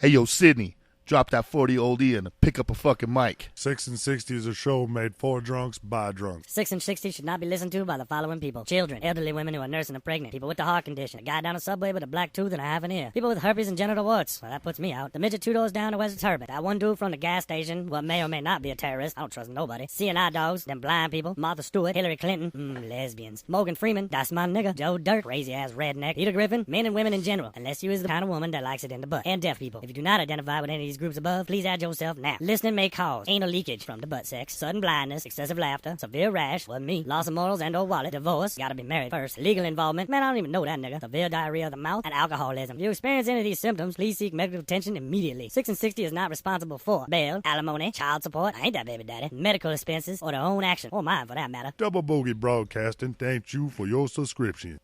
Hey, yo, Sydney, drop that 40 oldie and pick up a fucking mic. 6 and 60 is a show made for drunks by drunks. 6 and 60 should not be listened to by the following people: children, elderly women who are nursing and pregnant, people with the heart condition, a guy down the subway with a black tooth and a half an ear, people with herpes and genital warts. Well, that puts me out. The midget 2 doors down who wears a turban, that one dude from the gas station what may or may not be a terrorist. I don't trust nobody. CNI dogs, them blind people, Martha Stewart, Hillary Clinton, lesbians, Morgan Freeman, that's my nigga, Joe Dirt, crazy ass redneck, Peter Griffin, men and women in general, unless you is the kind of woman that likes it in the butt, and deaf people. If you do not identify with any of these groups above, please add yourself now. Listening may cause anal leakage from the butt sex, sudden blindness, excessive laughter, severe rash, wasn't me, loss of morals and or wallet, divorce, gotta be married first, legal involvement, man, I don't even know that nigga, severe diarrhea of the mouth, and alcoholism. If you experience any of these symptoms, please seek medical attention immediately. 6 and 60 is not responsible for bail, alimony, child support, I ain't that baby daddy, medical expenses, or their own action, or mine for that matter. Double Bogey Broadcasting thanks you for your subscription.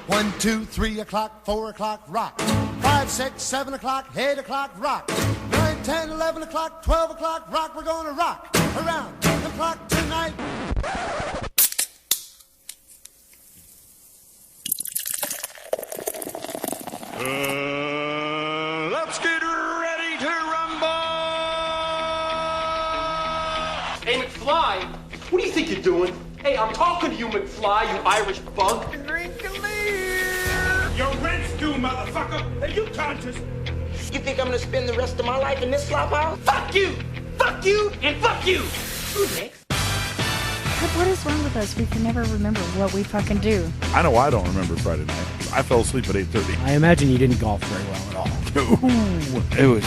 1, 2, 3 o'clock, 4 o'clock, rock. 5, 6, 7 o'clock, 8 o'clock, rock. 9, 10, 11 o'clock, 12 o'clock, rock. We're gonna rock around the clock tonight. Let's get ready to rumble! Hey, McFly, what do you think you're doing? Hey, I'm talking to you, McFly, you Irish bug. Your rent's due, motherfucker! Are you conscious? You think I'm gonna spend the rest of my life in this slop house? Fuck you! Fuck you! And fuck you! Who's next? What is wrong with us? We can never remember what we fucking do. I know I don't remember Friday night. I fell asleep at 8:30. I imagine you didn't golf very well at all. It was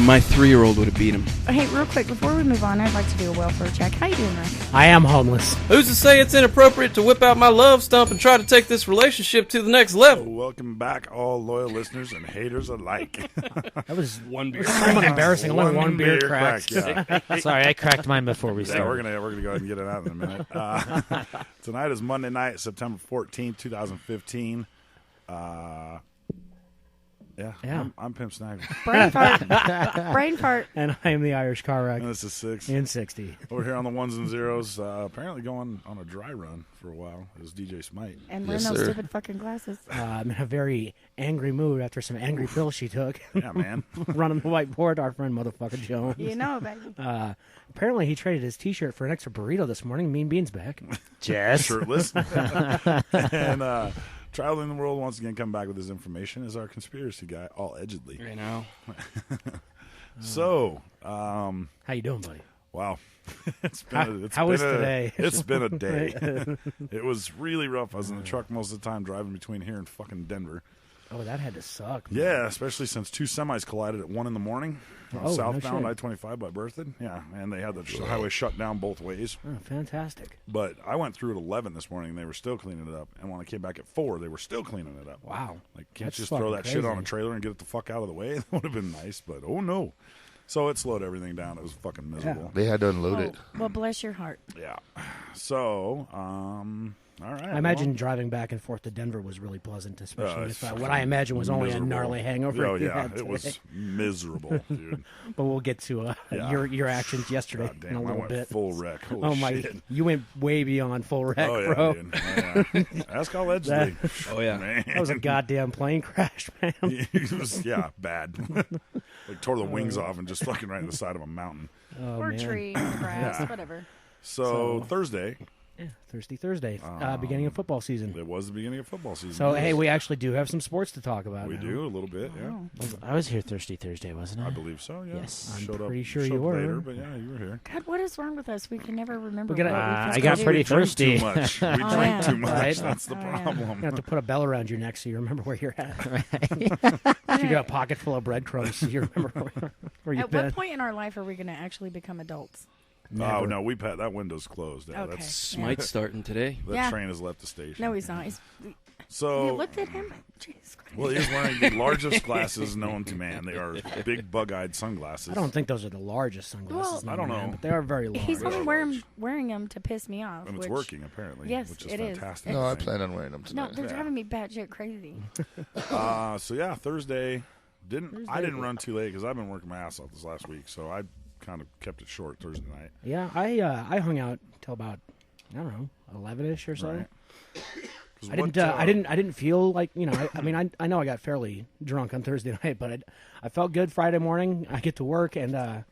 my 3-year-old would have beat him. Hey, real quick, before we move on, I'd like to do a welfare check. How you doing, Rick? I am homeless. Who's to say it's inappropriate to whip out my love stump and try to take this relationship to the next level? Welcome back, all loyal listeners and haters alike. That was One beer. somewhat embarrassing. Only one beer cracked. Yeah. Sorry, I cracked mine before we Yeah, started. we're gonna go ahead and get it out in a minute. Tonight is Monday night, September 14th, 2015. Yeah. I'm Pimp Snagger. Brain fart. Brain fart. And I am the Irish car wreck And this is 6. in 60. Over here on the ones and zeros, apparently going on a dry run for a while is DJ SMYT. And wearing those stupid fucking glasses. I'm in a very angry mood after some angry pills she took. Yeah, man. Running the whiteboard, our friend motherfucker Jones. You know, baby. Apparently he traded his t-shirt for an extra burrito this morning. Mean Bean's back. Jess. Shirtless. And traveling the world once again, coming back with his information is our conspiracy guy, all edgedly. I know. So, How you doing, buddy? wow. How was today? It's been a day. It was really rough. I was in the truck most of the time driving between here and fucking Denver. Oh, that had to suck. Man. Yeah, especially since 2 semis collided at 1 in the morning. Oh, Southbound no I-25 by Berthoud. Yeah, and they had the highway shut down both ways. Oh, fantastic. But I went through at 11 this morning, and they were still cleaning it up. And when I came back at 4, they were still cleaning it up. Wow. Like, can't That's just throw that fucking shit on a crazy. trailer and get it the fuck out of the way? That would have been nice, but oh no. So it slowed everything down. It was fucking miserable. They had to unload it. Well, bless your heart. Yeah. So, all right. I imagine driving back and forth to Denver was really pleasant, especially with what I imagine was only a gnarly hangover. Oh, you yeah. had It was today. miserable, dude. But we'll get to Yeah. your actions yesterday God damn, in a I little went bit. full wreck. Holy Oh my! shit. You went way beyond full wreck, Oh, yeah, bro. dude. Oh, yeah. Ask all edgely. Oh, yeah. Man. That was a goddamn plane crash, man. It was, yeah, bad. Like, tore the wings off and just fucking right in the side of a mountain. Oh, Or man. tree, grass, Yeah. whatever. So Thursday, Yeah, Thirsty Thursday, beginning of football season. it was the beginning of football season. So hey, we actually do have some sports to talk about. We now. do a little bit, yeah. I was here Thirsty Thursday, wasn't I? I believe so, yeah. Yes. I'm Showed pretty up, sure showed you up were. later, but yeah, you were here. God, what is wrong with us? We can never remember We're gonna- what we I fucking got do. pretty We drink thirsty. too much. We Oh, drink yeah. too much. Right? That's the Oh, yeah. problem. You have to put a bell around your neck so you remember where you're at. If you got a pocket full of breadcrumbs, so you remember where you've At been. what point in our life are we going to actually become adults? Oh, Never. no, that window's closed. Yeah, Okay. that's, SMYT starting today. that Yeah. train has left the station. No, he's not. He's, So, you looked at him? Jesus Christ. well, he is wearing the largest glasses known to man. They are big, bug-eyed sunglasses. I don't think those are the largest sunglasses. Well, I don't known to man, know. but they are very large. He's only large. wearing them to piss me off. And it's which, working, apparently. Yes, which is it is. fantastic. No, I plan on wearing them No, tonight. they're Yeah. driving me batshit crazy. So, yeah, Thursday. I didn't run too late because I've been working my ass off this last week, so I kind of kept it short Thursday night. Yeah, I hung out till about, I don't know, 11-ish or so. Right. I didn't feel like, you know, I mean, I know I got fairly drunk on Thursday night, but I felt good Friday morning. I get to work, and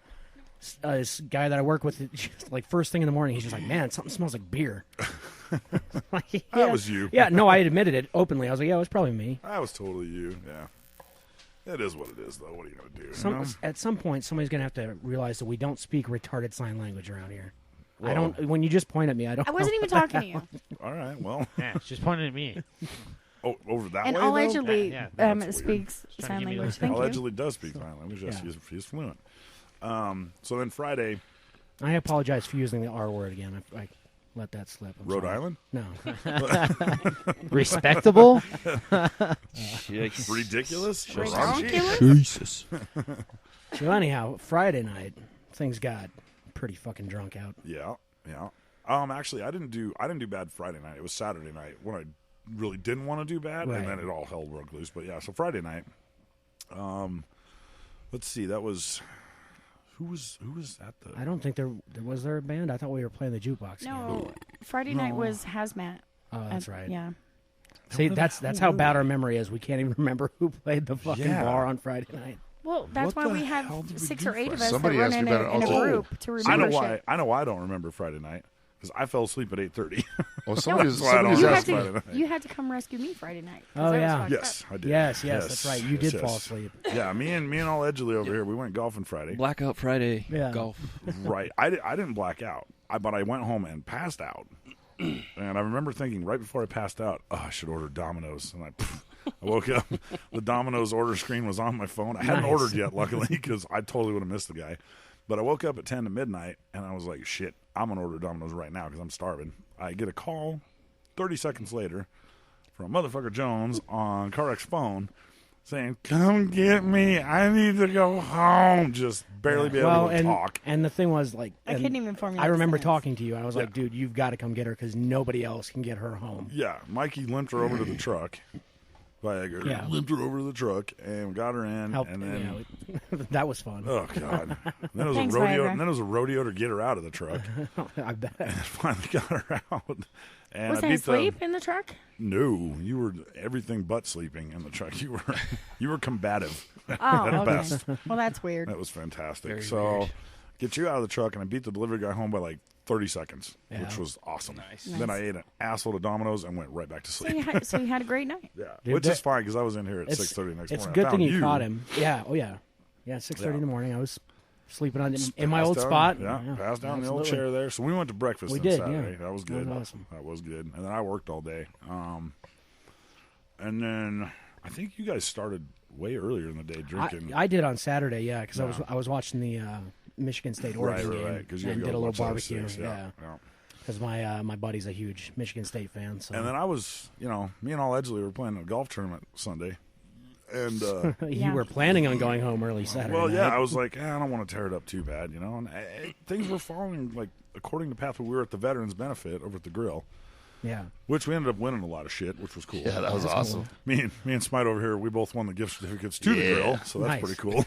this guy that I work with, just, like, first thing in the morning, he's just like, man, something smells like beer. Like, yeah. That was you. Yeah, no, I admitted it openly. I was like, yeah, it was probably me. That was totally you, yeah. It is what it is, though. What are you going to do? You know? At some point, somebody's going to have to realize that we don't speak retarded sign language around here. Well, I don't. When you just point at me, I don't. I wasn't even talking to you. All right, well. Yeah, she's pointing at me. Oh, over that and way, allegedly though? speaks sign language. Thank you. Allegedly does speak sign language. Yes, he's fluent. So then Friday. I apologize for using the R word again. I let that slip. Rhode Island? No. Respectable? Ridiculous? Jesus. So anyhow, Friday night, things got pretty fucking drunk out. Yeah. Actually, I didn't do bad Friday night. It was Saturday night when I really didn't want to do bad, Right. and then it all hell broke loose. But yeah, so Friday night. Let's see. That was who was at the? I don't think there was a band. I thought we were playing the jukebox. No, again. Friday night was Hazmat. Oh, that's right. Yeah. See, that's how bad our memory is. We can't even remember who played the fucking bar on Friday night. Well, that's What why the we have hell did we 6 do or 8 of Friday? us Somebody that run asked in me about it a also. group to I remember know why. shit. I know why I don't remember Friday night because I fell asleep at 8:30. Well, That's why I don't somebody's You remember had, Friday to, night. you had to come rescue me Friday night. 'cause Oh, I was yeah. fucked Yes, up. I did. Yes, that's right. You did fall asleep. Yeah, me and allegedly over here, we went golfing Friday. Blackout Friday golf. Right. I didn't black out, but I went home and passed out. And I remember thinking right before I passed out, I should order Domino's. And I woke up. The Domino's order screen was on my phone. I hadn't ordered yet, luckily, because I totally would have missed the guy. But I woke up at 10 to midnight, and I was like, shit, I'm going to order Domino's right now because I'm starving. I get a call 30 seconds later from motherfucker Jones on CarX phone saying, come get me. I need to go home. Just barely be able to talk. And the thing was, like, I couldn't even formulate I remember the talking to you. I was like, dude, you've got to come get her because nobody else can get her home. Yeah, Mikey limped her over to the truck. Viagra limped her over to the truck and got her in. And then that was fun. Oh god! Then it was Thanks, a rodeo. Viagra. And then it was a rodeo to get her out of the truck. I bet. And finally got her out. And Was I there beat sleep in the truck? No, you were everything but sleeping in the truck. You were combative Oh, at okay. best. Well, that's weird. That was fantastic. Very so weird. get you out of the truck, and I beat the delivery guy home by like 30 seconds, which was awesome. Nice. Then I ate an assload of Domino's and went right back to So sleep. you had a great night. Yeah, Dude, which is fine because I was in here at It's 6:30 next It's a morning. good I thing found you caught him. Yeah. Oh yeah. Yeah. 6:30 in the morning. I was sleeping in my old Passed spot. down, Yeah, passed down in the old absolutely. chair there. So we went to breakfast We on did, Saturday. yeah. That was That good. was awesome. That was good. And then I worked all day. And then I think you guys started way earlier in the day drinking. I did on Saturday. Yeah, because I was watching the Michigan State Oregon game right. Because you and had to did a go little watch that at barbecue. 6, Yeah. Because my buddy's a huge Michigan State fan. So. And then I was, me and all Edgley were playing a golf tournament Sunday. And you were planning on going home early Saturday. well, yeah, night. I was like, I don't want to tear it up too bad, And things were falling like according to path. We were at the Veterans Benefit over at the Grill. Yeah. Which we ended up winning a lot of shit, which was cool. Yeah, that was awesome. Me and SMYT over here, we both won the gift certificates to the Grill, so that's Nice. pretty cool.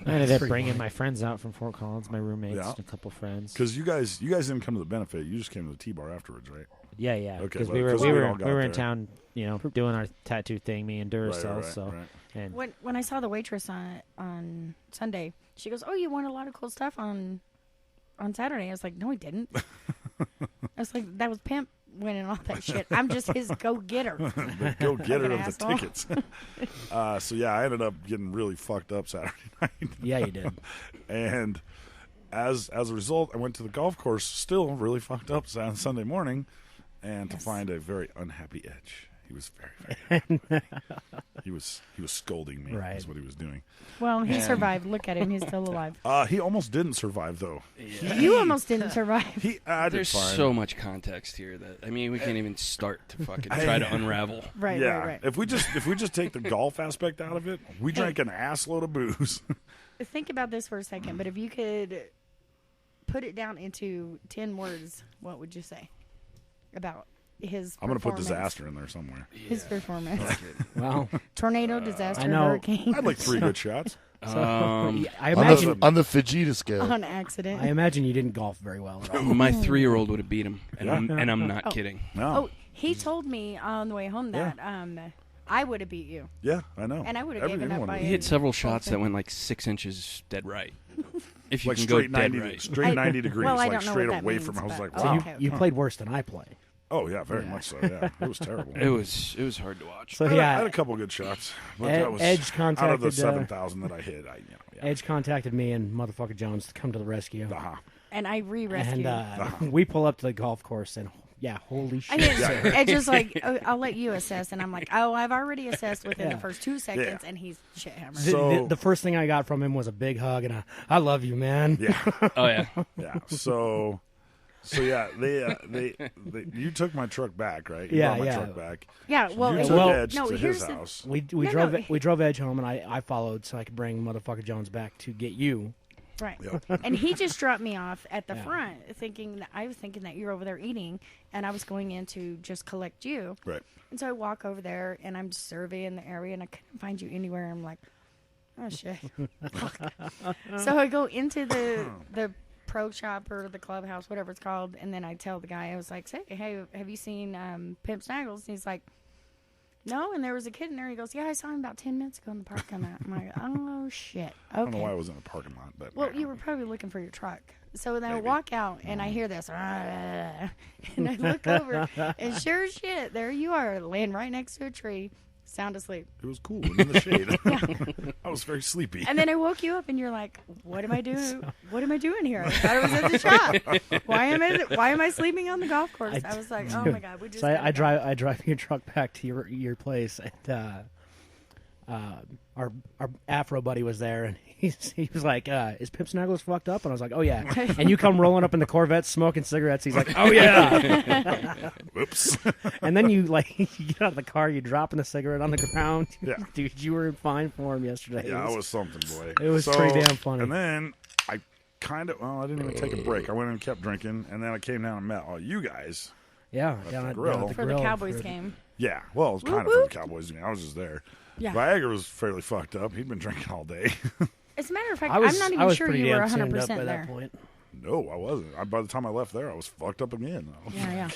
I ended up bringing my friends out from Fort Collins, my roommates, and a couple friends. Because you guys didn't come to the benefit, you just came to the T-bar afterwards, right? Yeah. Okay, Because but we we were all got in there. town, doing our tattoo thing, me and Duracell. Right. And When I saw the waitress on Sunday, she goes, "Oh, you won a lot of cool stuff on Saturday." I was like, "No, I didn't." I was like, "That was Pimp winning all that shit. I'm just his go-getter." The go-getter of the asshole. tickets. So yeah, I ended up getting really fucked up Saturday night. Yeah, you did. And as a result, I went to the golf course still really fucked up on Sunday morning, and to find a very unhappy Edge. He was very, very unhappy. He was scolding me. Right. Is what he was doing. Well, he survived. Look at him; he's still alive. He almost didn't survive though. You almost didn't survive. I did There's fine. so much context here that we can't even start to fucking try to unravel. Right, Yeah. right. If we just take the golf aspect out of it, we drank an assload of booze. Think about this for a second. But if you could put it down into 10 words, what would you say about his? I'm going to put performance? disaster in there somewhere. His performance. Well, Tornado, disaster, I know. hurricane. I'd like 3 good shots. I imagine on the Vegeta scale. on accident. I imagine you didn't golf very well at all. My 3-year-old would have beat him, and I'm not kidding. No. Oh, He told me on the way home that I would have beat you. Yeah, I know. And I would have given up by He hit several shots that went like 6 inches dead right. If you like can go straight dead 90, right. straight 90 degrees, well, I like don't know straight what that away means, from. I was like, but- wow. You played worse than I play. Oh yeah, very much so. Yeah, it was terrible. It was hard to watch. So I had a couple good shots, but that was Edge contacted out of the 7,000 that I hit. Edge contacted me and motherfucker Jones to come to the rescue. And I re-rescued. And we pull up to the golf course, and holy shit! Edge is like, I'll let you assess, and I'm like, I've already assessed within the first 2 seconds, and he's shit hammered. The first thing I got from him was a big hug and I love you, man. Yeah. Oh yeah. Yeah. So yeah, they you took my truck back, right? You Yeah, brought my yeah. truck back. Yeah, well, you took Edge no, to here's his the- house. We drove Edge home, and I followed so I could bring motherfucker Jones back to get you. Right. Yep. And he just dropped me off at the front, I was thinking that you were over there eating, and I was going in to just collect you. Right. And so I walk over there, and I'm just surveying the area, and I couldn't find you anywhere. I'm like, oh shit. So I go into the pro shop or the clubhouse, whatever it's called, and then I tell the guy, I was like, say, hey, have you seen Pimp Snaggles? And he's like, no, and there was a kid in there. He goes, yeah, I saw him about 10 minutes ago in the parking lot. I'm like, oh, shit. Okay. I don't know why I was in the parking lot, but Well, you were probably looking for your truck. So then I walk out, and I hear this, and I look over, and sure as shit, there you are, laying right next to a tree, sound asleep. it was cool in the shade. I was very sleepy. And then I woke you up, and you're like, what am I doing? What am I doing here? I thought I was at the shop. Why am I sleeping on the golf course? I was like, oh my god, we just. So I drive your truck back to your place, and our Afro buddy was there, and he was like, "Is Pimp Snaggles fucked up?" And I was like, "Oh yeah." And you come rolling up in the Corvette smoking cigarettes. He's like, "Oh yeah." Whoops. And then you get out of the car, you dropping the cigarette on the ground. Yeah. Dude, you were in fine form yesterday. Yeah, I was something, boy. It was pretty damn funny. And then I I didn't even take a break. I went and kept drinking, and then I came down and met all you guys. Yeah, down at For the Cowboys game. Yeah, well, it was kind of for the Cowboys game. I was just there. Yeah. Viagra was fairly fucked up. He'd been drinking all day. As a matter of fact, I'm not even sure you were 100% by there. that point. No, I wasn't. By the time I left there, I was fucked up again. Yeah.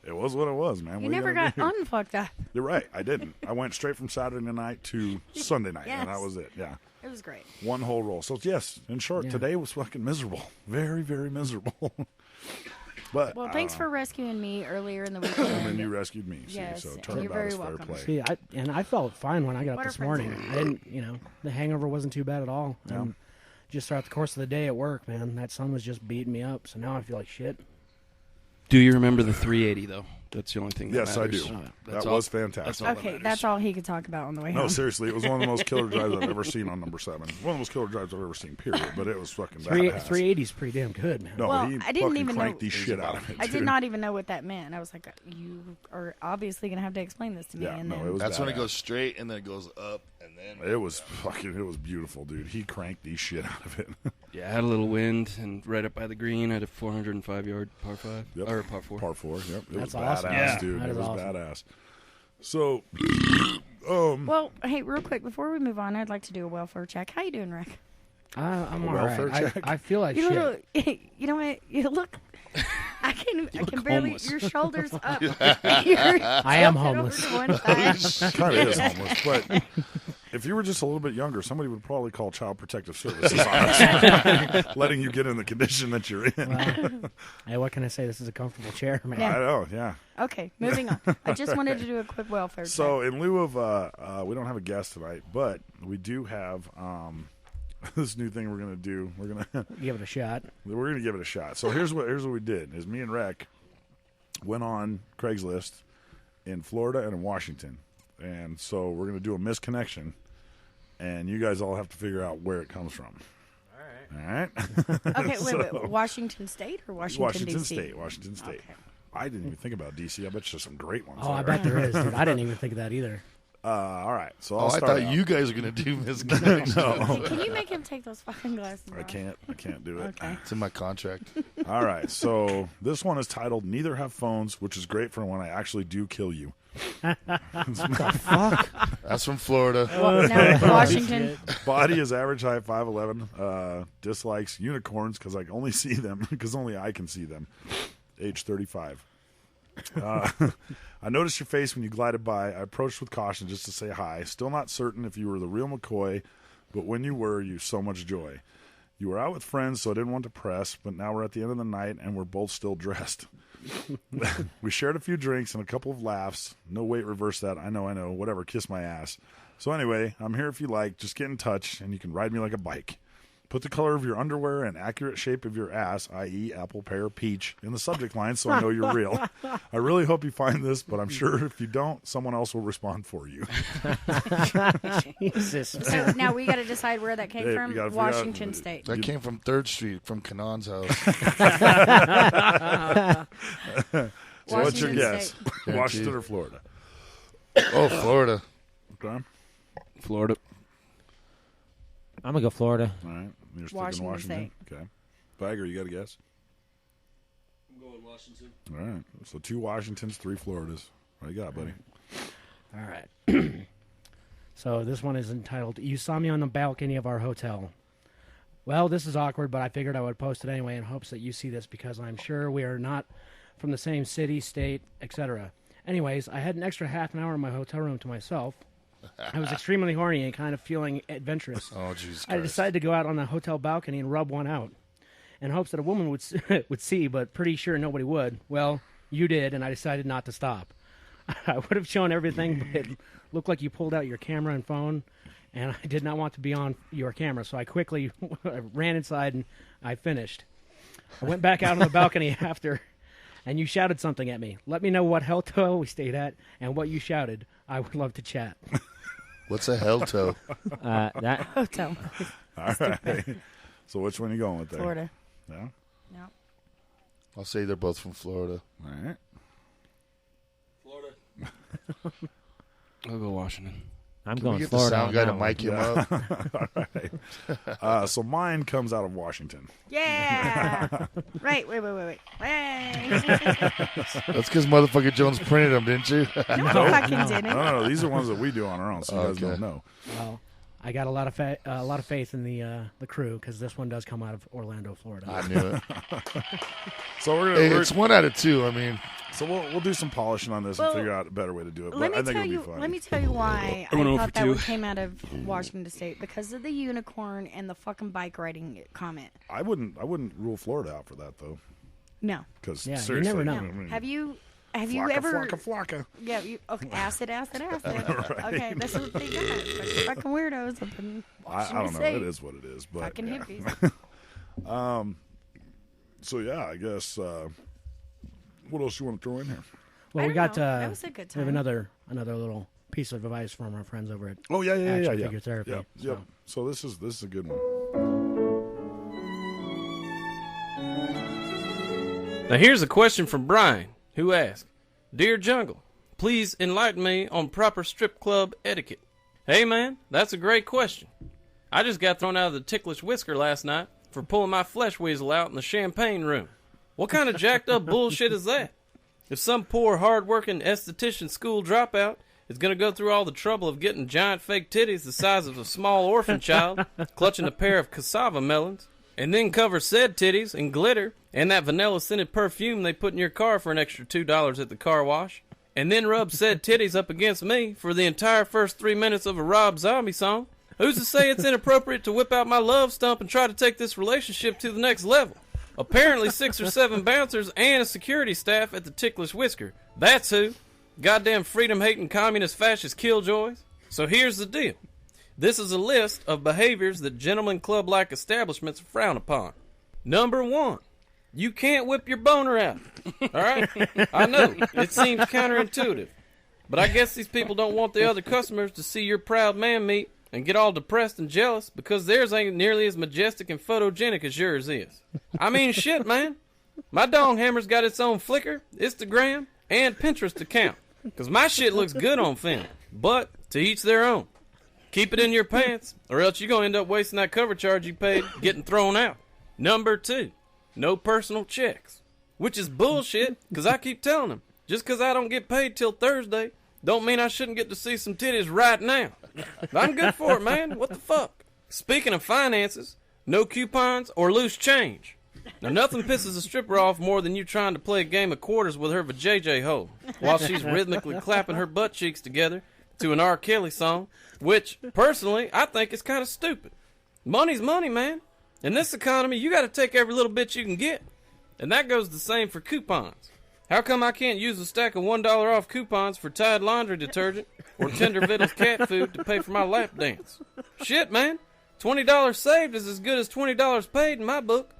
It was what it was, man. You never got unfucked up. You're right. I didn't. I went straight from Saturday night to Sunday night, and that was it. Yeah. It was great. One whole roll. So, yes, in short, today was fucking miserable. Very, very miserable. But well, thanks for rescuing me earlier in the weekend. And then you rescued me. Yes, so you're turnabout very is fair welcome. play. See, I felt fine when I got What up are this friends morning. I didn't, the hangover wasn't too bad at all. Yeah. And just throughout the course of the day at work, man, that sun was just beating me up. So now I feel like shit. Do you remember the 380 though? That's the only thing that Yes, I matters. do. That's That all- was fantastic. That's all that Okay, matters. that's all he could talk about on the way No, home. seriously, it was one of the most killer drives I've ever seen on number 7. One of the most killer drives I've ever seen, period. But it was fucking badass. 380's pretty damn good, man. No, Well, he I didn't fucking even cranked know- the shit out of it. I dude. did not even know what that meant. I was like, you are obviously going to have to explain this to me. Yeah, and no, then, it was That's when it badass. goes straight and then it goes up and then It was beautiful, dude. He cranked the shit out of it. Yeah, I had a little wind, and right up by the green, I had a 405-yard par 5. Yep. Or par 4. Par 4, yep. It That's was awesome. badass, Yeah. dude. That It is was awesome. badass. So, well, hey, real quick, before we move on, I'd like to do a welfare check. How you doing, Rick? I'm A all welfare right. check? I feel like You shit. know, you know what? You look. I can barely. homeless. Your shoulders up. I am homeless. kind of is homeless, but if you were just a little bit younger, somebody would probably call Child Protective Services on us, letting you get in the condition that you're in. Hey, what can I say? This is a comfortable chair, man. I know, yeah. Okay, moving on. I just wanted to do a quick welfare So, check. in lieu of, we don't have a guest tonight, but we do have this new thing we're gonna do. We're gonna Give it a shot. We're gonna give it a shot. So here's what we did: is me and Rec went on Craigslist in Florida and in Washington, and so we're gonna do a misconnection, and you guys all have to figure out where it comes from. All right. Okay, wait. Washington State or Washington, D.C.? State. Washington State. Okay. I didn't even think about D.C. I bet there's some great ones. Oh, I there. bet there is, dude. I didn't even think of that either. All right. So Oh, I'll I start thought out. you guys were gonna do misconnection. No. Can you make him take those fucking glasses I off? can't do it. Okay. It's in my contract. All right, so this one is titled "Neither Have Phones," which is great for when I actually do kill you. That's from Florida. No, Washington. Body is average height, 5'11". Dislikes unicorns because I only see them because only I can see them. Age 35. I noticed your face when you glided by. I approached with caution just to say hi. Still not certain if you were the real McCoy, but when you were, you so much joy. You were out with friends, so I didn't want to press, but now we're at the end of the night, and we're both still dressed. We shared a few drinks and a couple of laughs. No, wait, reverse that. I know. Whatever, kiss my ass. So anyway, I'm here if you like. Just get in touch, and you can ride me like a bike. Put the color of your underwear and accurate shape of your ass, i.e. apple, pear, peach, in the subject line so I know you're real. I really hope you find this, but I'm sure if you don't, someone else will respond for you. Jesus. So now we got to decide where that came from. Washington State. That came from 3rd Street, from Kanan's house. So what's your guess? State. Washington or Florida? Oh, Florida. Okay. Florida. I'm going to go Florida. All right. You're sticking Washington? Okay. Bagger, you got a guess? I'm going Washington. All right. So 2 Washingtons, 3 Floridas. What you got, buddy? All right. So this one is entitled, You Saw Me on the Balcony of Our Hotel. Well, this is awkward, but I figured I would post it anyway in hopes that you see this because I'm sure we are not from the same city, state, etc. Anyways, I had an extra half an hour in my hotel room to myself. I was extremely horny and kind of feeling adventurous. Oh, Jesus I Christ. decided to go out on the hotel balcony and rub one out in hopes that a woman would would see, but pretty sure nobody would. Well, you did, and I decided not to stop. I would have shown everything, but it looked like you pulled out your camera and phone, and I did not want to be on your camera, so I quickly ran inside and I finished. I went back out on the balcony after, and you shouted something at me. Let me know what hotel we stayed at and what you shouted. I would love to chat. What's a hell toe? That Hotel. All right. So which one are you going with there? Florida. Yeah? No. I'll say they're both from Florida. All right. Florida. I'll go Washington. I'm Can going we get Florida. the sound guy to on mic him up? All right. So mine comes out of Washington. Yeah. Right. Wait. Hey. That's because motherfucker Jones printed them, didn't you? No, fucking didn't. No. These are ones that we do on our own, so you guys Okay. don't know. Well, I got a lot of faith in the crew because this one does come out of Orlando, Florida. I knew it. So Hey, it's 1 out of 2. I mean, so we'll do some polishing on this and figure out a better way to do it. But I think it'll be fun. Let me tell you why I I'm going thought for that 2. one came out of Washington State because of the unicorn and the fucking bike riding comment. I wouldn't rule Florida out for that though, No. because Yeah, you seriously, never know. I mean, Have you flocka, ever? flocka? Yeah. Okay. Acid. Right. Okay, that's what they got. Fucking weirdos up in I Washington don't know. State. It is what it is. But Fucking yeah. hippies. So yeah, I guess. What else you want to throw in here? Well, I we don't got know. That was a good we have time. another little piece of advice from our friends over at Oh yeah. Action Figure Therapy. Yep. So, So this is a good one. Now here's a question from Brian, who asked, Dear Jungle, please enlighten me on proper strip club etiquette. Hey man, that's a great question. I just got thrown out of the Ticklish Whisker last night for pulling my flesh weasel out in the champagne room. What kind of jacked up bullshit is that? If some poor hard-working esthetician school dropout is going to go through all the trouble of getting giant fake titties the size of a small orphan child, clutching a pair of cassava melons, and then cover said titties in glitter and that vanilla-scented perfume they put in your car for an extra $2 at the car wash, and then rub said titties up against me for the entire first 3 minutes of a Rob Zombie song, who's to say it's inappropriate to whip out my love stump and try to take this relationship to the next level? Apparently 6 or 7 bouncers and a security staff at the Ticklish Whisker. That's who. Goddamn freedom-hating communist fascist killjoys. So here's the deal. This is a list of behaviors that gentlemen club-like establishments frown upon. Number 1, you can't whip your boner out. All right? I know, it seems counterintuitive. But I guess these people don't want the other customers to see your proud man meat and get all depressed and jealous because theirs ain't nearly as majestic and photogenic as yours is. I mean, shit, man. My dong hammer's got its own Flickr, Instagram, and Pinterest account. Because my shit looks good on film. But to each their own. Keep it in your pants, or else you're going to end up wasting that cover charge you paid getting thrown out. Number 2, no personal checks. Which is bullshit, because I keep telling them, just because I don't get paid till Thursday, don't mean I shouldn't get to see some titties right now. I'm good for it, man. What the fuck? Speaking of finances, no coupons or loose change. Now, nothing pisses a stripper off more than you trying to play a game of quarters with her vajayjay hole while she's rhythmically clapping her butt cheeks together to an R. Kelly song, which, personally, I think is kind of stupid. Money's money, man. In this economy, you got to take every little bit you can get. And that goes the same for coupons. How come I can't use a stack of $1 off coupons for Tide laundry detergent or Tender Vittles cat food to pay for my lap dance? Shit, man. $20 saved is as good as $20 paid in my book.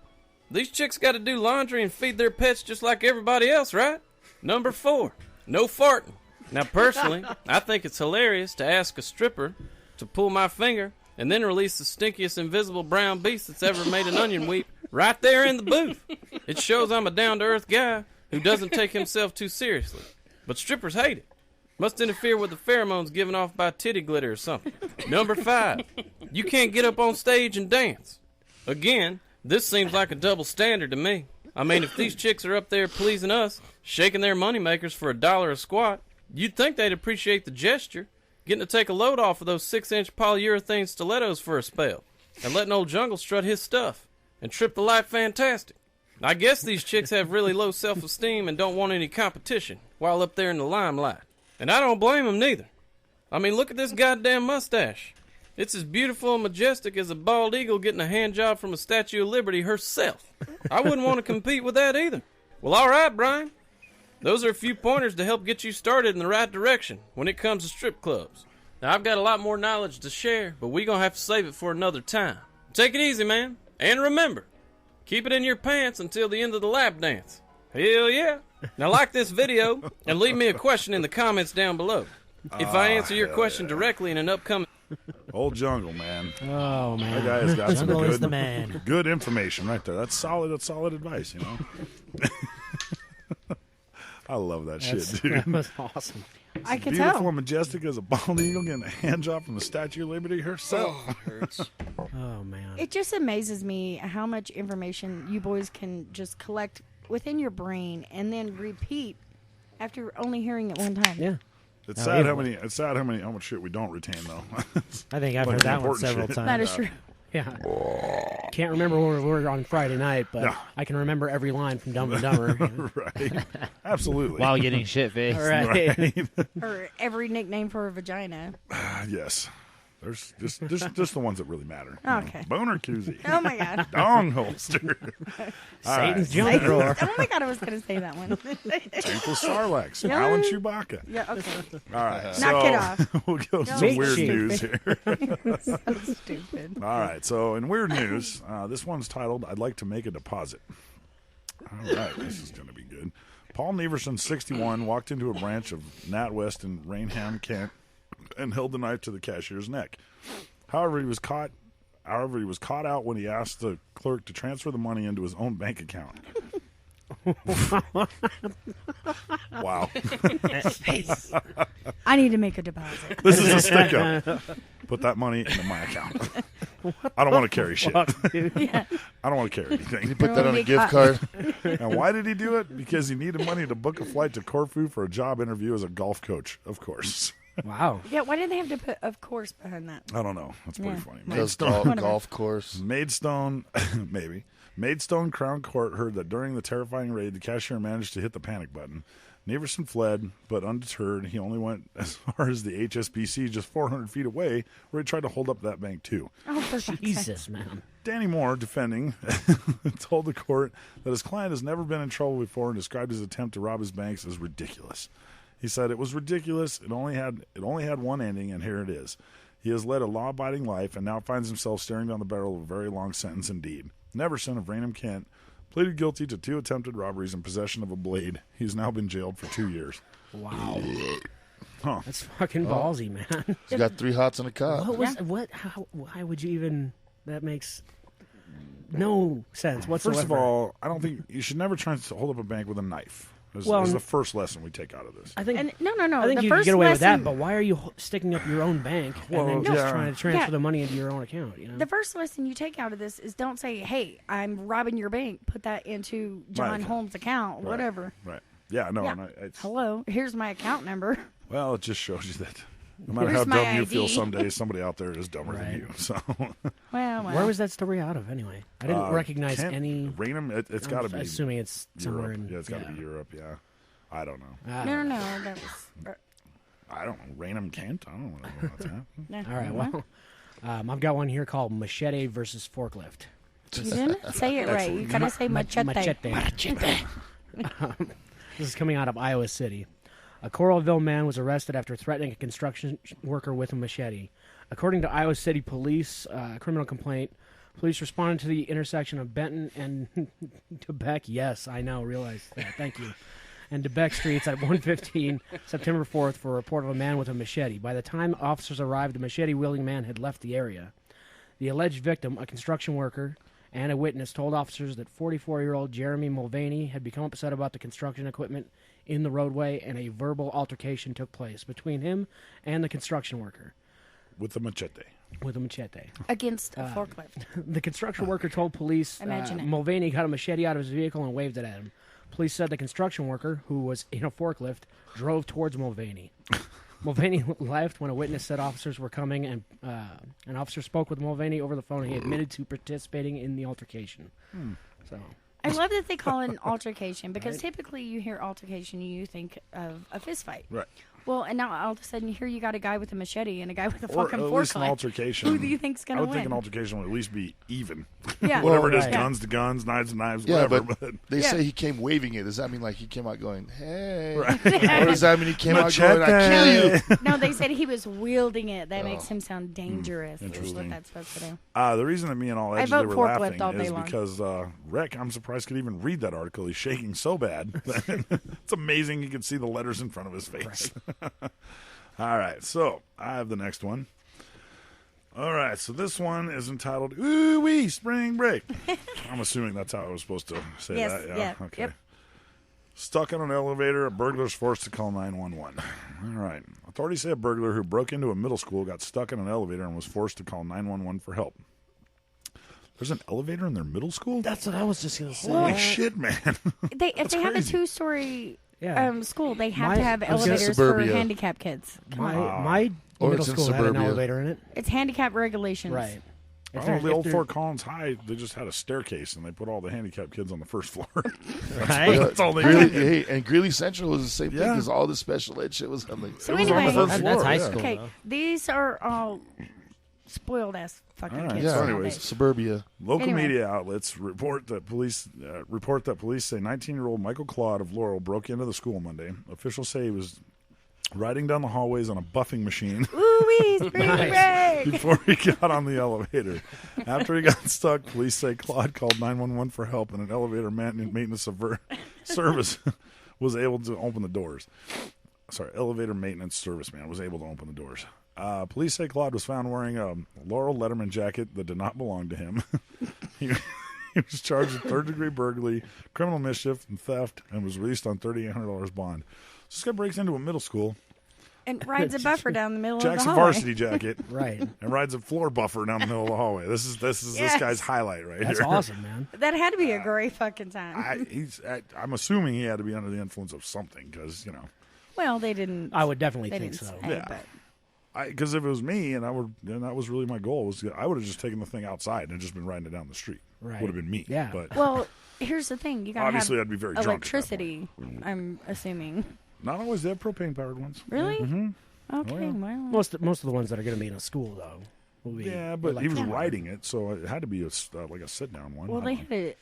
These chicks got to do laundry and feed their pets just like everybody else, right? Number 4, no farting. Now, personally, I think it's hilarious to ask a stripper to pull my finger and then release the stinkiest invisible brown beast that's ever made an onion weep right there in the booth. It shows I'm a down-to-earth guy who doesn't take himself too seriously. But strippers hate it. Must interfere with the pheromones given off by titty glitter or something. Number 5, you can't get up on stage and dance. Again, this seems like a double standard to me. I mean, if these chicks are up there pleasing us, shaking their moneymakers for $1 a squat, you'd think they'd appreciate the gesture, getting to take a load off of those 6-inch polyurethane stilettos for a spell, and letting old Jungle strut his stuff, and trip the light fantastic. I guess these chicks have really low self-esteem and don't want any competition while up there in the limelight. And I don't blame them neither. I mean, look at this goddamn mustache. It's as beautiful and majestic as a bald eagle getting a hand job from a Statue of Liberty herself. I wouldn't want to compete with that either. Well, all right, Brian. Those are a few pointers to help get you started in the right direction when it comes to strip clubs. Now, I've got a lot more knowledge to share, but we're going to have to save it for another time. Take it easy, man. And remember, keep it in your pants until the end of the lap dance. Hell yeah. Now, like this video and leave me a question in the comments down below. If I answer your question directly in an upcoming... Old Jungle, man. Oh, man. That guy has got some Jungle is the man. good information right there. That's solid advice, you know? I love that shit, dude. That was awesome. I can Beautiful tell. and majestic as a bald eagle getting a hand job from the Statue of Liberty herself. Oh, it hurts. Oh, man. It just amazes me how much information you boys can just collect within your brain and then repeat after only hearing it one time. Yeah. It's sad how much shit we don't retain though. I think I've heard that one several times. That is true. Yeah. Can't remember where we were on Friday night, but No. I can remember every line from Dumb and Dumber. Right. Absolutely. While getting shit-faced. Right. Or every nickname for a vagina. Yes. There's just the ones that really matter. you know. Okay. Boner koozie. Oh my god. Dong holster. Satan's junk drawer. Oh my god, I was going to say that one. Toothless Sarlacc. Yeah. Alan Chewbacca. Yeah, okay. All right. Knock it off. We'll go to some Meat weird sheep. news here. So stupid. All right. So in weird news, this one's titled, I'd like to make a deposit. All right. This is going to be good. Paul Neverson, 61, walked into a branch of NatWest in Rainham, Kent, and held the knife to the cashier's neck. However, he was caught out when he asked the clerk to transfer the money into his own bank account. Wow. I need to make a deposit. This is a stick up. Put that money into my account. I don't want to carry shit. Yeah. I don't want to carry anything. You put that on a gift card. And why did he do it? Because he needed money to book a flight to Corfu for a job interview as a golf coach, of course. Wow. Yeah, why did they have to put "of course" behind that? I don't know. That's pretty Yeah. funny. Because golf course. Maidstone, maybe. Maidstone Crown Court heard that during the terrifying raid, the cashier managed to hit the panic button. Neverson fled, but undeterred, he only went as far as the HSBC just 400 feet away, where he tried to hold up that bank too. Oh, for fuck's sake. Jesus, man. Danny Moore, defending, told the court that his client has never been in trouble before and described his attempt to rob his banks as ridiculous. He said it was ridiculous. It only had one ending, and here it is. He has led a law-abiding life and now finds himself staring down the barrel of a very long sentence indeed. Neverson of Raynham, Kent, pleaded guilty to 2 attempted robberies and possession of a blade. He's now been jailed for 2 years. Wow. Huh. That's fucking ballsy, man. He's got 3 hots and a cop. What was why would you even that makes no sense whatsoever. First of all, I don't think you should never try to hold up a bank with a knife. Is the first lesson we take out of this. I think no. I think the you first can get away with that, lesson- but why are you sticking up your own bank and then just trying to transfer the money into your own account? You know? The first lesson you take out of this is don't say, "Hey, I'm robbing your bank. Put that into John Holmes' account, whatever." Right. Yeah. No. Yeah. And Hello. Here's my account number. Well, it just shows you that No matter Here's how my dumb you ID. feel some days, somebody out there is dumber than you. So, Well. Where was that story out of anyway? I didn't recognize Kent, any. Raynham, it's got to be. Assuming it's somewhere Europe. in. Yeah, it's got to be Europe. Yeah, I don't know. No. That was. I don't know. Raynham, Kent. I don't know what's that. No. All right. Well, I've got one here called machete versus forklift. You didn't say it right. You gotta say machete. Machete. This is coming out of Iowa City. A Coralville man was arrested after threatening a construction worker with a machete. According to Iowa City Police, criminal complaint, police responded to the intersection of Benton and DeBeck. Yes, I know, realize that. Thank you. And DeBeck Streets at 1:15, September 4th, for a report of a man with a machete. By the time officers arrived, the machete-wielding man had left the area. The alleged victim, a construction worker, and a witness told officers that 44-year-old Jeremy Mulvaney had become upset about the construction equipment in the roadway, and a verbal altercation took place between him and the construction worker. With a machete. With a machete. Against a forklift. The construction worker told police Imagine it. Mulvaney got a machete out of his vehicle and waved it at him. Police said the construction worker, who was in a forklift, drove towards Mulvaney. Mulvaney left when a witness said officers were coming, and an officer spoke with Mulvaney over the phone. He admitted to participating in the altercation. So, I love that they call it an altercation because typically you hear altercation, you think of a fist fight. Right. Well, and now all of a sudden here you got a guy with a machete and a guy with a Or fucking at least an forklift. altercation. Who do you think's going I to would win? think an altercation would at least be even. Yeah. Whatever it is, right. guns to guns, knives to knives, Yeah, whatever. but they say he came waving it. Does that mean like he came out going, hey? Right. Or does that mean he came out going, I kill you? No, they said he was wielding it. That makes him sound dangerous. Is what Interesting. that's supposed to do. The reason that me and all I allegedly vote were forklift laughing all day is long. because Rick, I'm surprised, could even read that article. He's shaking so bad. It's amazing you can see the letters in front of his face. Right. All right, so I have the next one. All right, so this one is entitled Ooh Wee Spring Break. I'm assuming that's how I was supposed to say Yes, that. yeah, Okay. yep. Stuck on an elevator, a burglar is forced to call 911. All right. Authorities say a burglar who broke into a middle school got stuck in an elevator and was forced to call 911 for help. There's an elevator in their middle school? That's what I was just going to say. Holy shit, man. If they have a crazy. 2-story Yeah. school, they have My- to have I was gonna- elevators for Suburbia. handicapped kids. Come on. my Or middle it's in school had an suburbia. elevator in it. It's handicap regulations. Right. If Oh, they're- the if old they're- Fort Collins High, they just had a staircase and they put all the handicapped kids on the first floor. Right? That's all they Greeley, did. hey, and Greeley Central was the same thing Yeah. because all the special ed shit was on the. So It was on the anyway, first That's floor, high yeah. school. okay, though. these are all spoiled ass fucking All right, kids. Yeah, so nowadays. suburbia. Local Anyway. media outlets report that police say 19-year-old Michael Claude of Laurel broke into the school Monday. Officials say he was riding down the hallways on a buffing machine Ooh-wee, spring break! before he got on the elevator. After he got stuck, police say Claude called 911 for help, and an elevator maintenance service was able to open the doors. Elevator maintenance serviceman was able to open the doors. Police say Claude was found wearing a Laurel Letterman jacket that did not belong to him. He was charged with third-degree burglary, criminal mischief, and theft, and was released on $3,800 bond. So this guy breaks into a middle school, And rides a buffer down the middle jacks of the a hallway. varsity jacket, Right. and rides a floor buffer down the middle of the hallway. This is this Yes. guy's highlight right That's here. awesome, man. That had to be a great fucking time. I'm assuming he had to be under the influence of something because well, they didn't. I would definitely They think didn't so. say, Yeah. but because if it was me and that was really my goal I would have just taken the thing outside and just been riding it down the street. Right. Would have been me. Yeah. But well, here's the thing: you gotta Obviously, have I'd be very drunk at that electricity. I'm assuming. not always. They have propane powered ones. Really? Mm-hmm. Okay. Oh, yeah. Well. Most of the ones that are going to be in a school though will be. Yeah, but he was electric. riding it, so it had to be like a sit down one. Well, I they don't had know. to.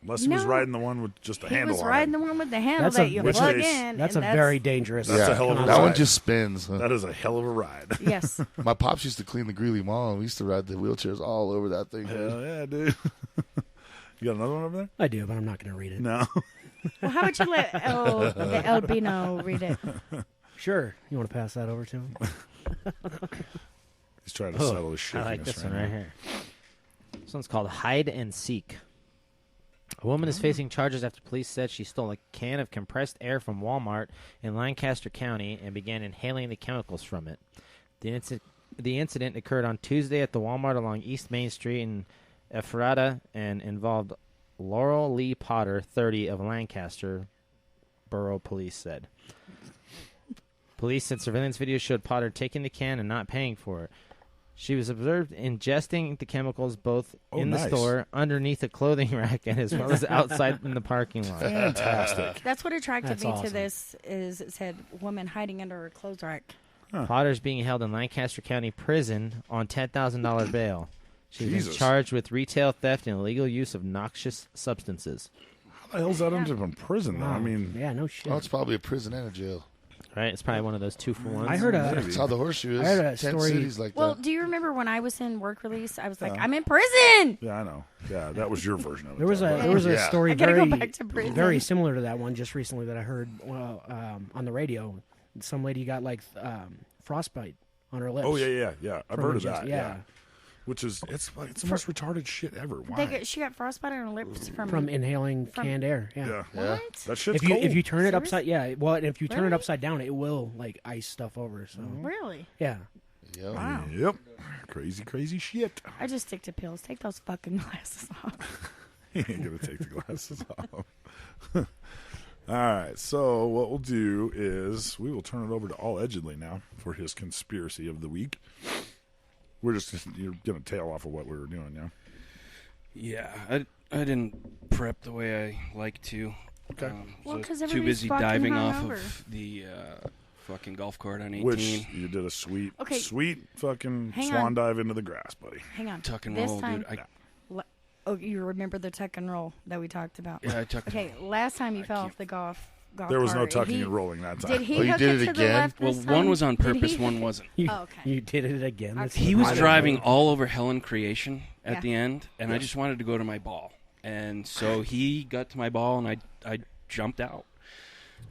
Unless he was No. riding the one with just a He handle was on riding it. the one with the handle That's that a- you which plug is- in. That's and a very dangerous. That's a hell of a that ride. one just spins. Huh? That is a hell of a ride. Yes. My pops used to clean the Greeley Mall, and we used to ride the wheelchairs all over that thing. Hell yeah, dude. You got another one over there? I do, but I'm not going to read it. No. Well, how about you let the Albino read it? Sure. You want to pass that over to him? He's trying to settle his shit. I like this one right here. This one's called Hide and Seek. A woman is facing charges after police said she stole a can of compressed air from Walmart in Lancaster County and began inhaling the chemicals from it. The incident occurred on Tuesday at the Walmart along East Main Street in Ephrata and involved Laurel Lee Potter, 30, of Lancaster, Borough Police said. Police said surveillance video showed Potter taking the can and not paying for it. She was observed ingesting the chemicals both in the store, underneath a clothing rack, and as well as outside in the parking lot. Fantastic. That's what attracted me awesome. to this. Is it said woman hiding under a clothes rack. Potter's being held in Lancaster County Prison on $10,000 bail. She's been Jesus. charged with retail theft and illegal use of noxious substances. How the hell's that end up in prison, though? I mean, Yeah, no shit. Oh, it's probably a prison and a jail. Right? It's probably one of those 2-for-1s. I heard That's how the horseshoe is. I heard a 10 story- cities like Well, that. do you remember when I was in work release? I was like, I'm in prison. yeah, I know. Yeah, that was your version of it. There was though, a there was a yeah. story I gotta very go back to prison. very similar to that one just recently that I heard on the radio. Some lady got like frostbite on her lips. Oh yeah. I've From heard of ingest- that. yeah. Which is it's the most retarded shit ever. Why? She got frostbite on her lips from inhaling canned air. Yeah. What? That shit's If you cold. if you turn it upside if you turn Really? it upside down, it will like ice stuff over. So Really? yeah. Yep. Wow. Yep. Crazy shit. I just stick to pills. Take those fucking glasses off. He ain't gonna take the glasses off. All right, so what we'll do is we will turn it over to All Edgedly now for his conspiracy of the week. You're gonna tail off of what we were doing now. Yeah, I didn't prep the way I like to. Okay. Well, so 'cause too everybody's busy fucking diving off hungover. of the fucking golf cart on 18. Which you did a sweet fucking Hang swan on. dive into the grass, buddy. Hang on. Tuck and this roll, time, dude. Oh, you remember the tuck and roll that we talked about? Yeah, I tucked and Okay, last time you fell off the golf There was no cart, tucking he- and rolling that time. Did he Oh, you hook did it it to the again? left Well, this one time? was on Did purpose, he- one wasn't. You, Oh, okay. you did it again. This He time. was driving all over Helen Creation at Yeah. the end, and I just wanted to go to my ball. And so he got to my ball, and I jumped out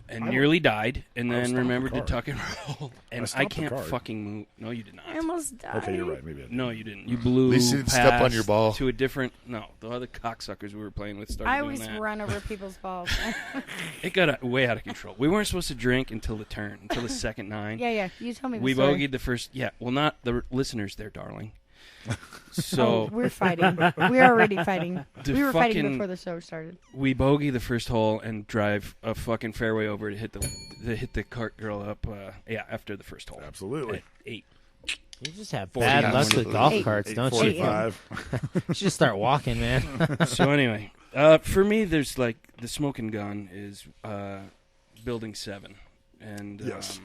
and nearly died, and I then stopped the remembered to car. tuck and roll. And I stopped the can't car. fucking move. No, you did not. I almost died. Okay, you're right. Maybe I did. No, you didn't. You blew least you didn't step on past your ball. to a different. No, the other cocksuckers we were playing with started I doing always that. run over people's balls. It got way out of control. We weren't supposed to drink until the turn, until the second nine. yeah. You told me the We story. bogeyed the first. Yeah, well, not the listeners there, darling. Oh, So we're fighting. We're already fighting. The We were fighting fucking- before the show started. we bogey the first hole and drive a fucking fairway over to hit the cart girl up. After the first hole. Absolutely. At 8. You just have 40 bad luck with golf Eight. carts, don't you? 8:45. You should just start walking, man. So anyway, for me, there's like the smoking gun is Building 7, and Yes.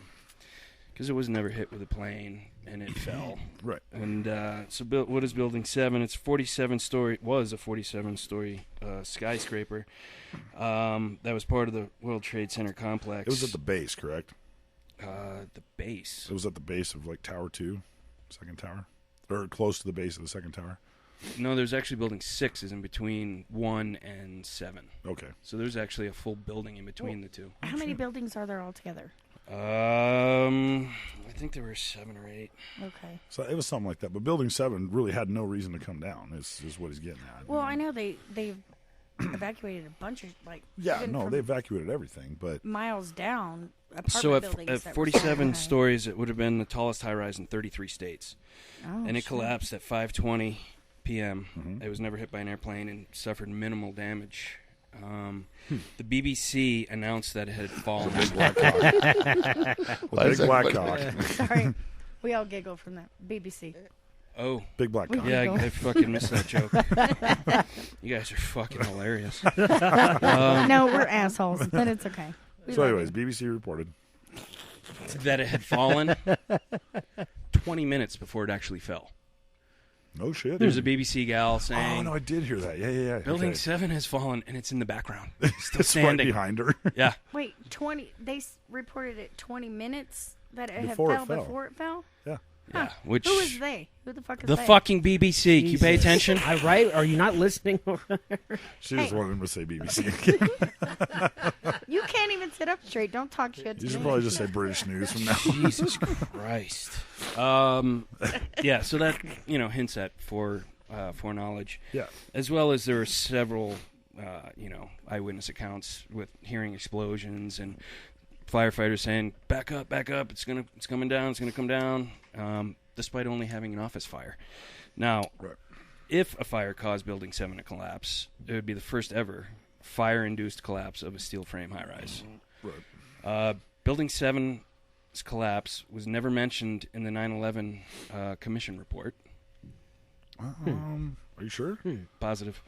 because it was never hit with a plane and it fell. Right. And what is Building 7? It's 47-story. Was a 47-story skyscraper that was part of the World Trade Center complex. It was at the base, correct? The base. It was at the base of like Tower 2, second tower, or close to the base of the second tower. No, there's actually Building 6 is in between 1 and 7. Okay. So there's actually a full building in between the two. How many buildings are there altogether? I think there were 7 or 8. Okay. So it was something like that. But Building 7 really had no reason to come down. Is what he's getting at. Well, I know they've evacuated a bunch of Yeah, even no, from they evacuated everything, but miles down apartment So buildings. at that were 47 high. stories, it would have been the tallest high-rise in 33 states. Oh, And it shit. collapsed at 5:20 p.m. It was never hit by an airplane and suffered minimal damage. The BBC announced that it had fallen. big black cock. Why Big is that black like- cock. Sorry, we all giggle from that. BBC. Oh, Big black cock. yeah, I fucking missed that joke. You guys are fucking hilarious. No, we're assholes, but it's okay. We So, love anyways, you. BBC reported. That it had fallen 20 minutes before it actually fell. No shit. There's a BBC gal saying, Oh no, I did hear that. Yeah. Building Okay. 7 has fallen, and it's in the background. Still It's right standing. behind her. Yeah. Wait, 20. They reported it 20 minutes that it had Before it fell fell. before it fell. Yeah. Yeah. Which Who is they? Who the fuck is the they? fucking BBC. Can you pay Jesus. attention? I right? Are you not listening? She just wanted him to say BBC. You can't even sit up straight. Don't talk shit to You should me. probably just say British News from now on. Jesus Christ. Yeah, so that, hints at foreknowledge. Yeah. As well as there are several, eyewitness accounts with hearing explosions and firefighters saying, back up, it's coming down, it's going to come down, despite only having an office fire. Now, Right. if a fire caused Building 7 to collapse, it would be the first ever fire-induced collapse of a steel frame high-rise. Right. Building 7 collapse was never mentioned in the 9/11 commission report. Are you sure? Positive.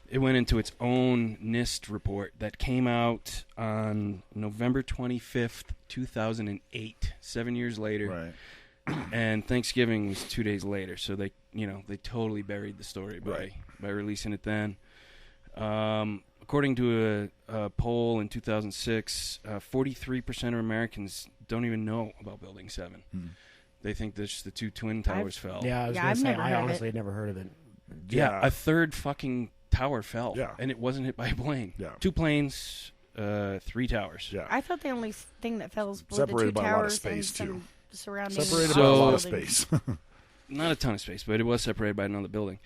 It went into its own NIST report that came out on November 25th, 2008, 7 years later. Right. And Thanksgiving was 2 days later, so they totally buried the story by releasing it then. According to a poll in 2006, 43% of Americans don't even know about Building 7. They think that just the two twin towers fell. Yeah, I was going to say, I honestly had never heard of it. Yeah, a third fucking tower fell, and it wasn't hit by a plane. Yeah. 2 planes, 3 towers. Yeah. I thought the only thing that fell was the 2 Separated by a lot of towers space, and some too. surrounding Separated by a lot of space. Not a ton of space, but it was separated by another building.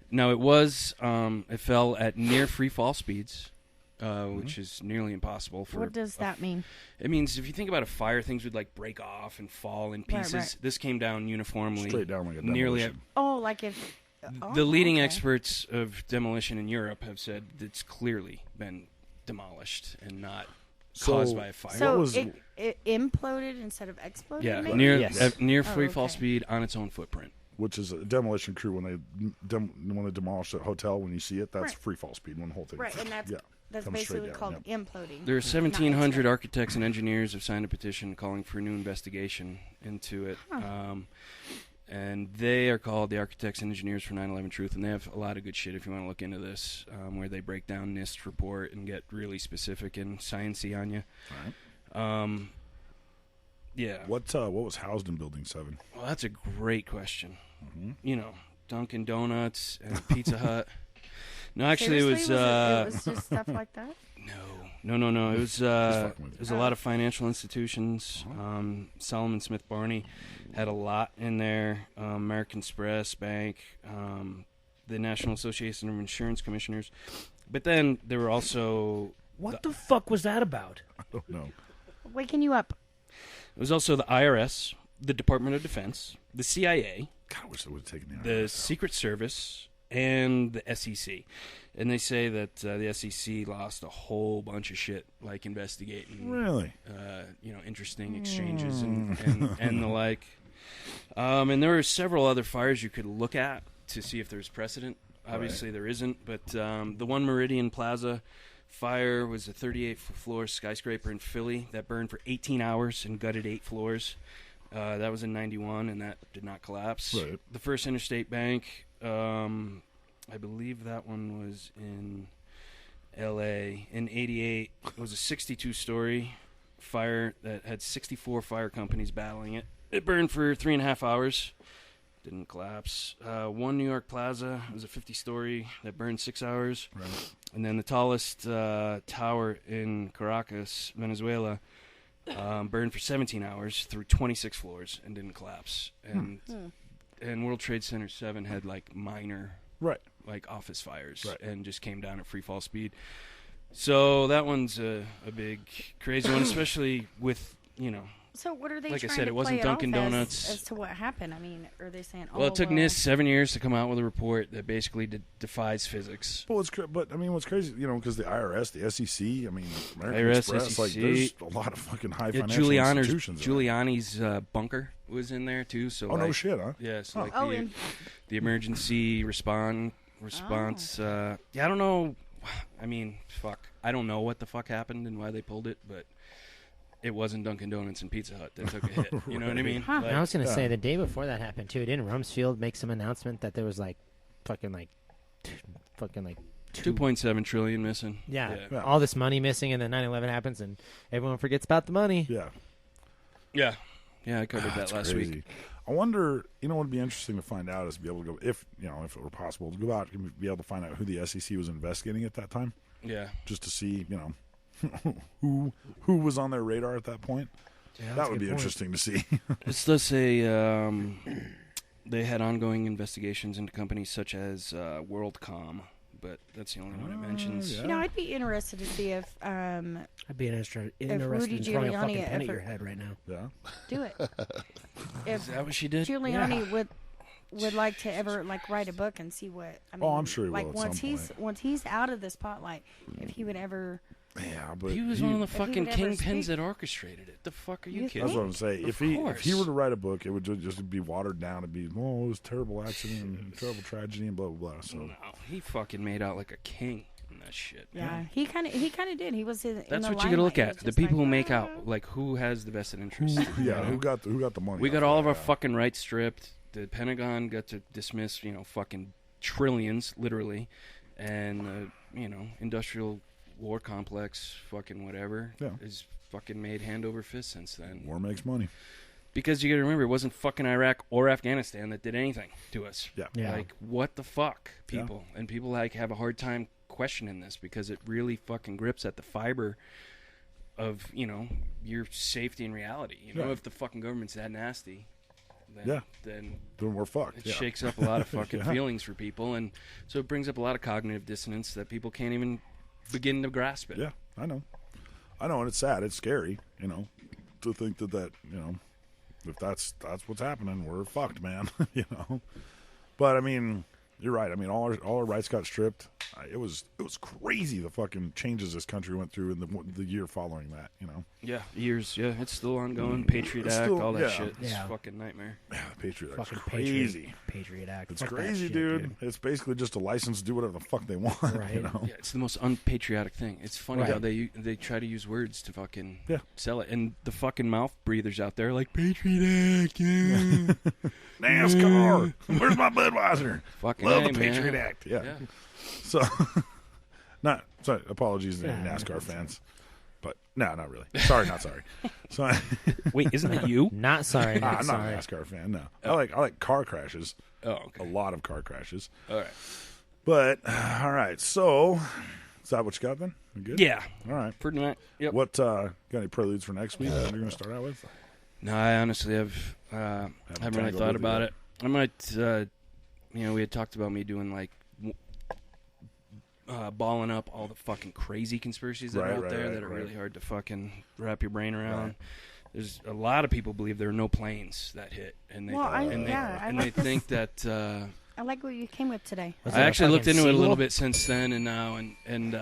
Now, it was, it fell at near free fall speeds, which is nearly impossible. What does that mean? It means if you think about a fire, things would like break off and fall in pieces. Right. This came down uniformly. Straight down like a nearly demolition. Like if... the leading experts of demolition in Europe have said it's clearly been demolished and not caused by a fire. So it imploded instead of exploded? Yeah, maybe? near free fall speed on its own footprint. Which is a demolition crew when they demolish a hotel. When you see it, that's free fall speed when the whole thing. Right, and that's comes straight basically down, called imploding. There are 1,700 architects and engineers have signed a petition calling for a new investigation into it. And they are called the Architects and Engineers for 9/11 Truth, and they have a lot of good shit if you want to look into this, where they break down NIST report and get really specific and sciencey on you. All right. Yeah. What was housed in Building 7? Well, that's a great question. Mm-hmm. You know, Dunkin' Donuts and Pizza Hut. No, actually, Seriously? it was just stuff like that? No. It was a lot of financial institutions. Solomon Smith Barney had a lot in there. American Express Bank, the National Association of Insurance Commissioners. But then there were also... What the fuck was that about? I don't know. Waking you up. It was also the IRS, the Department of Defense, the CIA, God, I wish they would have taken the IRS the Secret Service, and the SEC. And they say that the SEC lost a whole bunch of shit, like investigating, really, interesting exchanges and the like. And there were several other fires you could look at to see if there's precedent. Obviously, there isn't. But the One Meridian Plaza fire was a 38-floor skyscraper in Philly that burned for 18 hours and gutted 8 floors. That was in 91, and that did not collapse. Right. The First Interstate Bank, I believe that one was in L.A. In 88, it was a 62-story fire that had 64 fire companies battling it. It burned for 3.5 hours. Didn't collapse. One New York Plaza was a 50-story that burned 6 hours. Right. And then the tallest tower in Caracas, Venezuela, burned for 17 hours through 26 floors and didn't collapse. And World Trade Center 7 had like minor like office fires and just came down at free fall speed. So that one's a big crazy one, especially with, So what are they like I trying said, to it wasn't play Dunkin' off Donuts. as to what happened? I mean, are they saying, Well, it took NIST 7 years to come out with a report that basically defies physics. What's crazy, because the IRS, the SEC, American IRS, Express, SEC, like there's a lot of fucking high financial institutions. Giuliani's bunker was in there too. So no shit, huh? Yeah, so the emergency response. I don't know. I don't know what the fuck happened and why they pulled it, but it wasn't Dunkin' Donuts and Pizza Hut that took a hit. You know what I mean? Huh. I was going to say, the day before that happened, too, didn't Rumsfeld make some announcement that there was, 2.7 trillion missing? Yeah, all this money missing, and then 9/11 happens, and everyone forgets about the money. Yeah, I covered that last week. I wonder, what would be interesting to find out is to be able to go, if it were possible, to go out and be able to find out who the SEC was investigating at that time. Yeah. Just to see, who was on their radar at that point. Yeah, that would be interesting to see. This does say they had ongoing investigations into companies such as WorldCom, but that's the only one it mentions. Yeah. I'd be interested to see if I'd be interested in Rudy throwing a fucking Giuliani pen at your head right now. Yeah. Do it. Is that what she did? Giuliani would like to ever write a book and see what I'm sure he will at once some point. once he's out of the spotlight, if he would ever Yeah, but he was one of the If he fucking would ever kingpins speak- that orchestrated it. The fuck are you kidding? That's what I'm saying. If he course. were to write a book, it would just be watered down. It'd be, it was a terrible accident and terrible tragedy and blah blah blah. So No, he fucking made out like a king in that shit. Yeah, he kind of did. He was in That's the what you gotta look limelight. at. It's The just people like, who make out, like who has the vested interest. yeah, who got the money? We off got all of our that, fucking rights stripped. The Pentagon got to dismiss, fucking trillions, literally, and industrial war complex, fucking whatever, is fucking made hand over fist since then. War makes money. Because you got to remember, it wasn't fucking Iraq or Afghanistan that did anything to us. Yeah. Like, what the fuck, people? Yeah. And people have a hard time questioning this because it really fucking grips at the fiber of your safety and reality. If the fucking government's that nasty. Then we're fucked. It shakes up a lot of fucking feelings for people, and so it brings up a lot of cognitive dissonance that people can't even begin to grasp it. Yeah, I know, and it's sad. It's scary, to think that if that's what's happening, we're fucked, man. But I mean, you're right. I mean, all our rights got stripped. It was crazy the fucking changes this country went through in the year following that. Yeah, years. Yeah, it's still ongoing. Patriot Act, all that shit. It's a fucking nightmare. Yeah, the Patriot Act's Fucking crazy. Patriot Act. It's Fuck that crazy, shit, dude. It's basically just a license to do whatever the fuck they want. Right. Yeah, it's the most unpatriotic thing. It's funny Right. how they try to use words to fucking sell it, and the fucking mouth breathers out there like Patriot Act. Yeah. NASCAR. Where's my Budweiser? Fucking Love A, the man. Patriot Act. Yeah. So, sorry. Apologies to any NASCAR fans, but no, not really. Sorry, not sorry. So, wait, isn't that you? Not sorry. I'm Not not sorry. a NASCAR fan. No, I like car crashes. Oh, okay. A lot of car crashes. All right. But all right. So, is that what you got then? We good? Yeah. All right. For tonight. Yep. What got any preludes for next week that you're going to start out with? No, I honestly haven't really thought about it. I might, we had talked about me doing like balling up all the fucking crazy conspiracies that are out there that are really hard to fucking wrap your brain around. Right. There's a lot of people believe there are no planes that hit, and they think that. I like what you came with today. I actually looked into it a little bit since then and now, and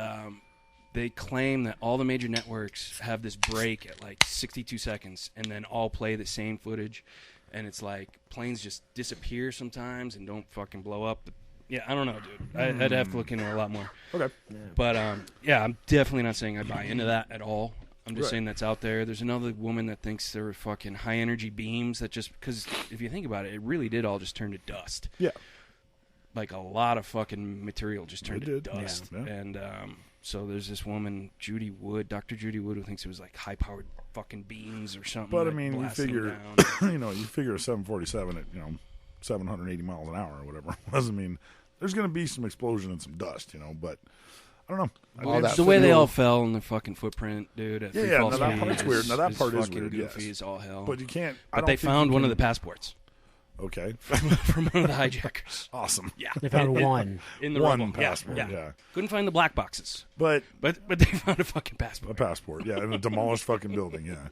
they claim that all the major networks have this break at like 62 seconds and then all play the same footage, and it's like planes just disappear sometimes and don't fucking blow up. Yeah, I don't know, dude. I'd have to look into it a lot more. Okay. Yeah. But, I'm definitely not saying I buy into that at all. I'm just saying that's out there. There's another woman that thinks there were fucking high-energy beams that just... Because if you think about it, it really did all just turn to dust. Yeah. Like, a lot of fucking material just turned to did. dust. Yeah. And so there's this woman, Dr. Judy Wood, who thinks it was, like, high-powered fucking beams or something. But, I that mean, you blasted figure, them down. you figure a 747 at, 780 miles an hour or whatever. Doesn't mean there's going to be some explosion and some dust, but I don't know. Well, the way they all fell in their fucking footprint, dude. At free fall no, that speed part's weird. Now, that part is fucking weird, goofy yes. as all hell. But you can't... But they found one of the passports. Okay. From one of the hijackers. Awesome. Yeah. They found one. In the one rubble. passport, Yeah. yeah. Couldn't find the black boxes. But they found a fucking passport. A passport, yeah, in a demolished fucking building, yeah.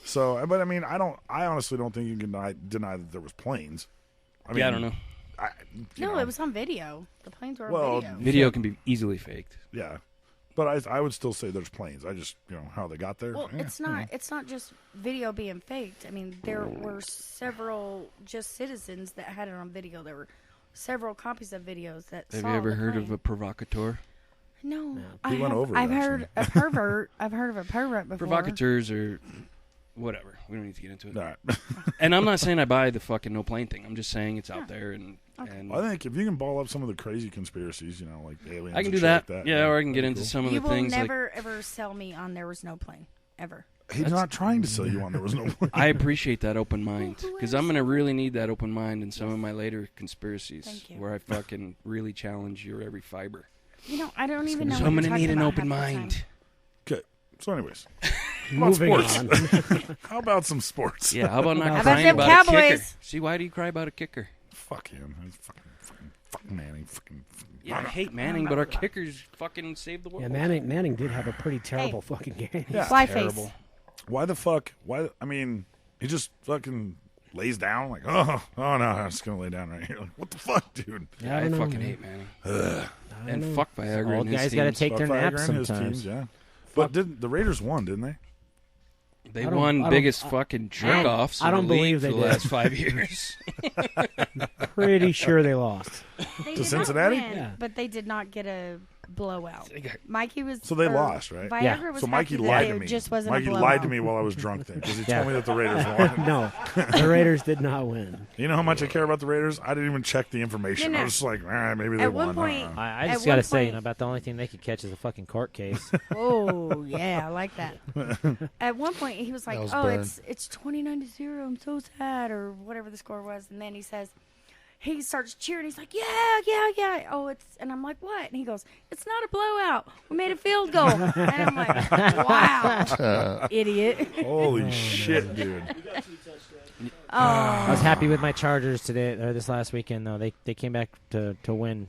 So, but I mean, I honestly don't think you can deny that there was planes. I mean, I don't know. It was on video. The planes were Well, on video. Video can be easily faked. Yeah. But I would still say there's planes. I just, how they got there. Well, it's not just video being faked. I mean, there were several just citizens that had it on video. There were several copies of videos that Have saw you ever the heard plane. of a provocateur? No. He went over it, I've heard a pervert. I've heard of a pervert before. Provocateurs are whatever. We don't need to get into it. All right. And I'm not saying I buy the fucking no plane thing. I'm just saying it's out there and I think if you can ball up some of the crazy conspiracies, like aliens, I can and do shit that. Like that. Yeah, or I can get into cool. some of the things. You will never ever sell me on there was no plane ever. He's not trying to sell you on there was no plane. I appreciate that open mind because I'm going to really need that open mind in some of my later conspiracies where I fucking really challenge your every fiber. I don't even know. So I'm going to need an open mind. Okay. So, anyways, moving on. How about some sports? Yeah. How about not How crying about them about a kicker? Cowboys? See, why do you cry about a kicker? Fuck him. Fuck Manning. Yeah, I hate Manning, but our kickers fucking saved the world. Yeah, Manning did have a pretty terrible fucking game. Yeah. Fly terrible. face. Why the fuck? Why? I mean, he just fucking lays down like, no, I'm just gonna lay down right here. Like, what the fuck, dude? Yeah, I know, fucking man. hate Manning. And fuck Viagra. Old and his guys got to teams. take their Fuck Viagra naps and his sometimes. teams, yeah. But didn't the Raiders won? Didn't they? They won biggest fucking jerk offs. I don't believe they the did. last 5 years. Pretty sure they lost. They To did Cincinnati? not win, Yeah. but they did not get a blowout. Mikey was So they or lost, right? Viagra Yeah. was So Mikey happy that lied it to me. Just wasn't Mikey a blowout. lied to me while I was drunk then because he Yeah. told me that the Raiders won. No, the Raiders did not win. You know how much I care about the Raiders? I didn't even check the information. No, no. I was just like, maybe they At won. one point, I At just one gotta say, point- about the only thing they could catch is a fucking court case. Oh yeah, I like that. At one point, he was like, That was "Oh, burned. it's 29-0. I'm so sad," or whatever the score was. And then he starts cheering. He's like, "Yeah. Oh, and I'm like, "What?" And he goes, "It's not a blowout. We made a field goal." And I'm like, "Wow, idiot." Holy shit, dude. I was happy with my Chargers today or this last weekend though. They came back to win.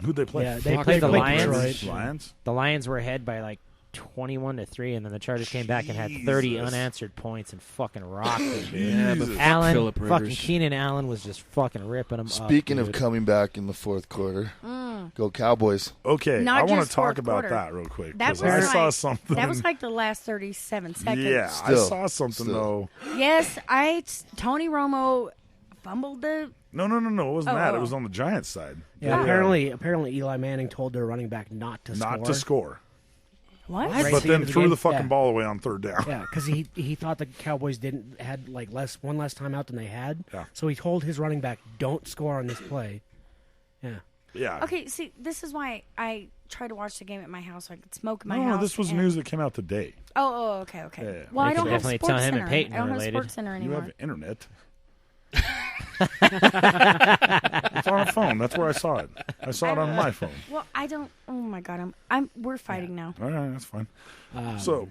Who'd they play? Yeah, They they played the played Lions. Detroit. Lions? The Lions were ahead by like 21-3, and then the Chargers came back and had 30 Jesus. unanswered points and fucking rocked them. Yeah, but Jesus. fuck Allen, Phillip fucking Rivers. Keenan Allen was just fucking ripping them up. Speaking of dude. coming back in the fourth quarter, go Cowboys. Okay, Not I want just to talk fourth about quarter. that real quick. That 'cause was I like, saw something. That was like the last 37 seconds. Yeah, Still. I saw something, though. Yes, Tony Romo fumbled the. No. It wasn't Oh, that. oh. It was on the Giants side. Yeah, apparently Eli Manning told their running back not to Not to score. What? Right at But the then end of the threw game? the fucking Yeah. ball away on third down. Yeah, because he thought the Cowboys had like one less time out than they had. Yeah. So he told his running back, "Don't score on this play." Yeah. Yeah. Okay, see, this is why I try to watch the game at my house so I could smoke in my No, house. this was and- news that came out today. Okay. Yeah. Well, You I don't could have definitely Sports tell him and Center. Peyton I don't are have related. Sports Center You anymore. have internet. It's on a phone. That's where I saw it. I saw it on my phone. Well, I don't. Oh my God, we're fighting now. All right, that's fine. So,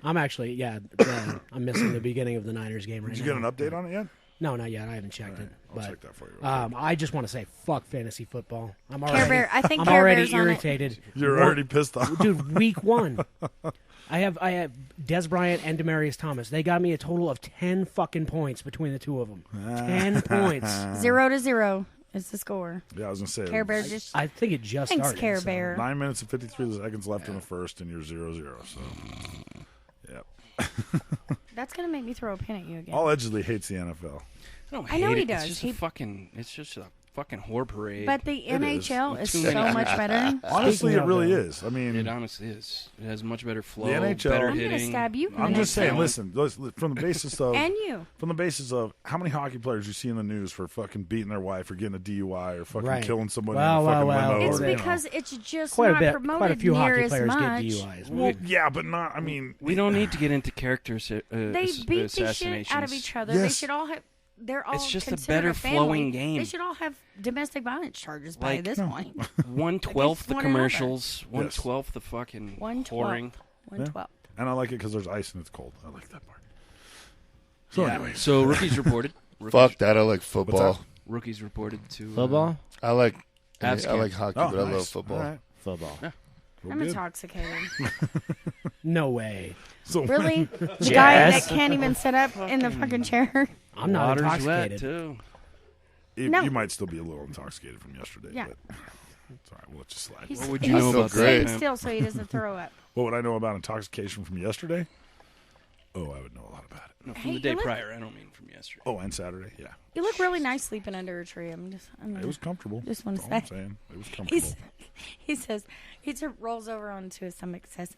I'm actually I'm missing the beginning of the Niners game right now. did you get an update on it yet? No, not yet. I haven't checked it. I'll But check that for you. I just want to say, fuck fantasy football. I'm Care already. Bear, I think I'm Care already Bear's on it. irritated. You're already pissed off. Dude, week 1. I have Des Bryant and Demaryius Thomas. They got me a total of 10 fucking points between the two of them. 10 points. 0-0 is the score. Yeah, I was going to say. Care Bear just. I think it just Thanks, started. Care so- Bear. 9 minutes and 53 seconds left in the first, and you're 0-0. So, yep. That's gonna make me throw a pin at you again. All allegedly hates the NFL. I know hate he it. does. It's just He- a fucking whore parade. But the NHL is Too so many- much better. Honestly, Speaking it of really that, is. I mean, It honestly is. It has much better flow, The NHL better I'm gonna hitting. stab you. in the I'm next just saying. one. Listen, from the basis of And you. from the basis of how many hockey players you see in the news for fucking beating their wife or getting a DUI or fucking Right. killing somebody Well, in a fucking well, limo. It's or, you know. because it's just Quite not a promoted quite a few near hockey as players much. get DUIs. Well, yeah, but not. I mean, We don't need to get into character They beat the shit out of each other. They Yes. should all have. They're all. It's just a considered better family. flowing game. They should all have domestic violence charges by Like, this point. 1/12 the one commercials, another. 1/12 the fucking 1/12. whoring. 1/12. and I like it because there's ice and it's cold. I like that part. So anyway, So rookies reported. Fuck that. I like football. Rookies reported to Football? I like Abs I like camp. hockey, but I nice. love football. All right. Football. Well, I'm good. intoxicated. No way. So Really? The guy that can't even sit up in the fucking chair? I'm not Water's wet intoxicated. too. No. You might still be a little intoxicated from yesterday. Yeah. But it's all right. We'll let you slide. He's, What would you he's know about great. that? sitting still so he doesn't throw up. What would I know about intoxication from yesterday? Oh, I would know a lot about it. No, from Hey, the day you look- prior. I don't mean from yesterday. Oh, and Saturday, yeah. You look really nice sleeping under a tree. It was comfortable. Just want to That's all I'm say. saying. It was comfortable. He says, rolls over onto his stomach, says,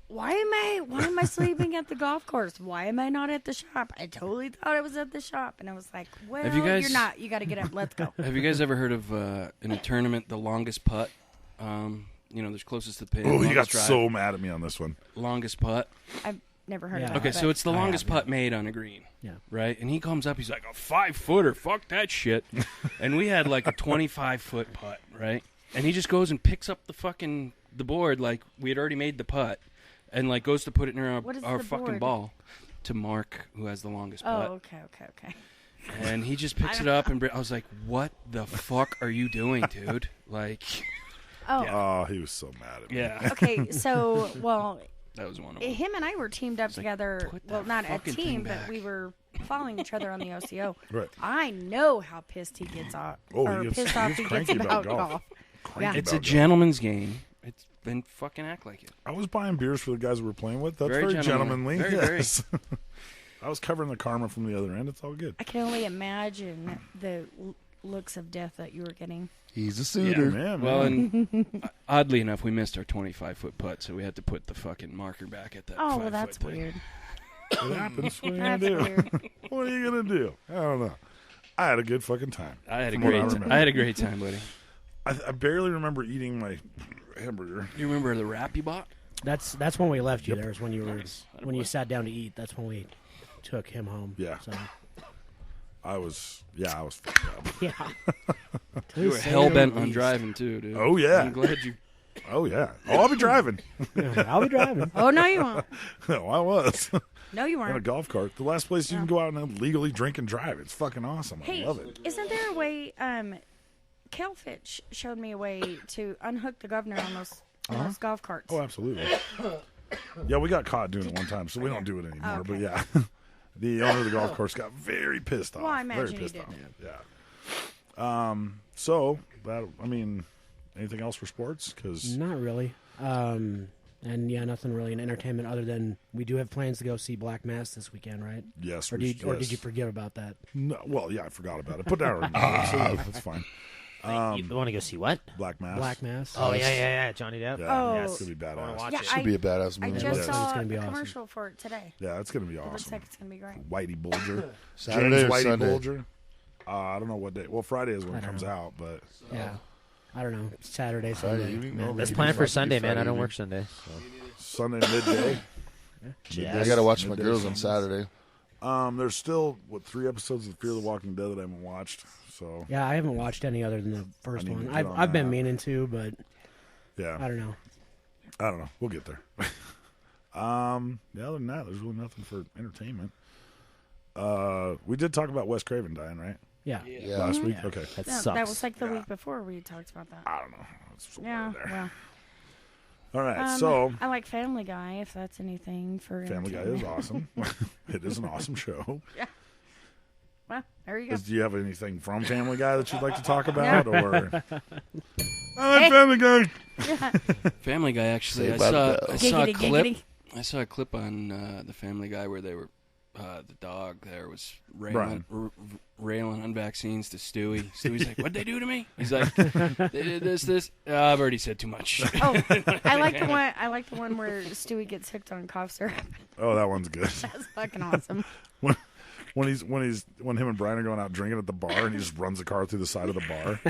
why am I sleeping at the golf course? Why am I not at the shop? I totally thought I was at the shop. And I was like, well, Have you guys- you're not. You got to get up. Let's go. Have you guys ever heard of in a tournament the longest putt? There's closest to the pin. Oh, you got longest drive, so mad at me on this one. longest putt. I've never heard Yeah. of it. Okay, but so it's the I longest have, yeah. putt made on a green. Yeah. Right? And he comes up, he's like, a 5-footer, fuck that shit. And we had like a 25-foot putt, right? And he just goes and picks up the board like we had already made the putt and like goes to put it in What is our the fucking board? ball to Mark, who has the longest Oh, putt. okay. And he just picks it up and I was like, what the fuck are you doing, dude? Like, Oh, Oh, he was so mad at me. yeah. okay. So, well, That was one of them. him and I were teamed up together. put Well, that not a fucking team, thing but back. we were following each other on the OCO. Right. I know how pissed he gets off, Oh, or he gets pissed off cranky he gets about golf. golf. Cranky It's a about gentleman's game. It's and fucking act like it. I was buying beers for the guys we were playing with. That's very gentlemanly. gentlemanly. Yes. I was covering the karma from the other end. It's all good. I can only imagine the looks of death that you were getting. He's a suitor. Yeah, man. Well, and oddly enough, we missed our 25-foot putt, so we had to put the fucking marker back at that 5-foot well, that's thing. weird. It happens. What are you That's gonna do? weird. What are you gonna do? I don't know. I had a good fucking time. I had a From what great I time. remember. I had a great time, buddy. I barely remember eating my hamburger. You remember the wrap you bought? That's when we left you. Yep. There was when you were Nice. when you sat down to eat. That's when we took him home. Yeah. So I was fucked up. yeah. You were hell bent on driving too, dude. Oh, yeah. I'm glad you. Oh yeah. Oh, I'll be driving. I'll be driving. Oh, no, you won't. No, I was. No, you In a weren't. golf cart. The last place you can go out and legally drink and drive. It's fucking awesome. Hey, I love it. isn't there a way? Kelfitch showed me a way to unhook the governor on those golf carts. Oh, absolutely. Yeah, we got caught doing it one time, so we don't do it anymore. Okay. But yeah, the owner of the golf course got very pissed off. Well, I imagine very he pissed did. off. Yeah. So that anything else for sports? Because Not really. And yeah, nothing really in entertainment other than we do have plans to go see Black Mass this weekend, right? yes, Or we- did yes. you forget about that? No, well, yeah, I forgot about it. Put that on. That's fine. You want to go see what? Black Mass. Black Mass. Oh yeah, Johnny Depp. Yeah, Oh. it's gonna be I wanna badass. watch Yeah, it. Should be a badass I movie. just It's saw gonna be a awesome. commercial for it today. Yeah, it's gonna be It looks awesome. like it's gonna be great. Whitey Bulger. Saturday James or Whitey Sunday? Bulger. I don't know what day. Well, Friday is when I it don't comes know. out, but Yeah. I don't know. Saturday, Friday Sunday. evening? Man, Oh, Let's maybe plan for Friday- Sunday, man. I Friday don't evening. work Sunday. Sunday midday. I gotta watch my Midday girls on Sundays. Saturday. There's still 3 episodes of Fear the Walking Dead that I haven't watched. So Yeah, I haven't watched any other than the first I need one. to get on I've been that. meaning to, but yeah, I don't know. I don't know. We'll get there. Other than that, there's really nothing for entertainment. We did talk about Wes Craven dying, right? Yeah. Yeah. Last week. Yeah. Okay. That Yeah, sucks. that was like the week before we talked about that. I don't know. It's somewhere Yeah, there. well. All right. So I like Family Guy, if that's anything for Family Guy is entertainment. awesome. It is an awesome show. Well, there you go. Do you have anything from Family Guy that you'd like to talk about, or I like Hey. Family Guy? Family Guy, actually. Say I about saw, it, I though. saw a Giggity, clip. giggity. I saw a clip on the Family Guy where they were the dog there was Brian. railing on vaccines to Stewie. Stewie's like, "What'd they do to me?" He's like, "They did this." I've already said too much. Oh, I like the one. I like the one where Stewie gets hooked on cough syrup. Oh, that one's good. That's fucking awesome. When him and Brian are going out drinking at the bar, and he just runs the car through the side of the bar.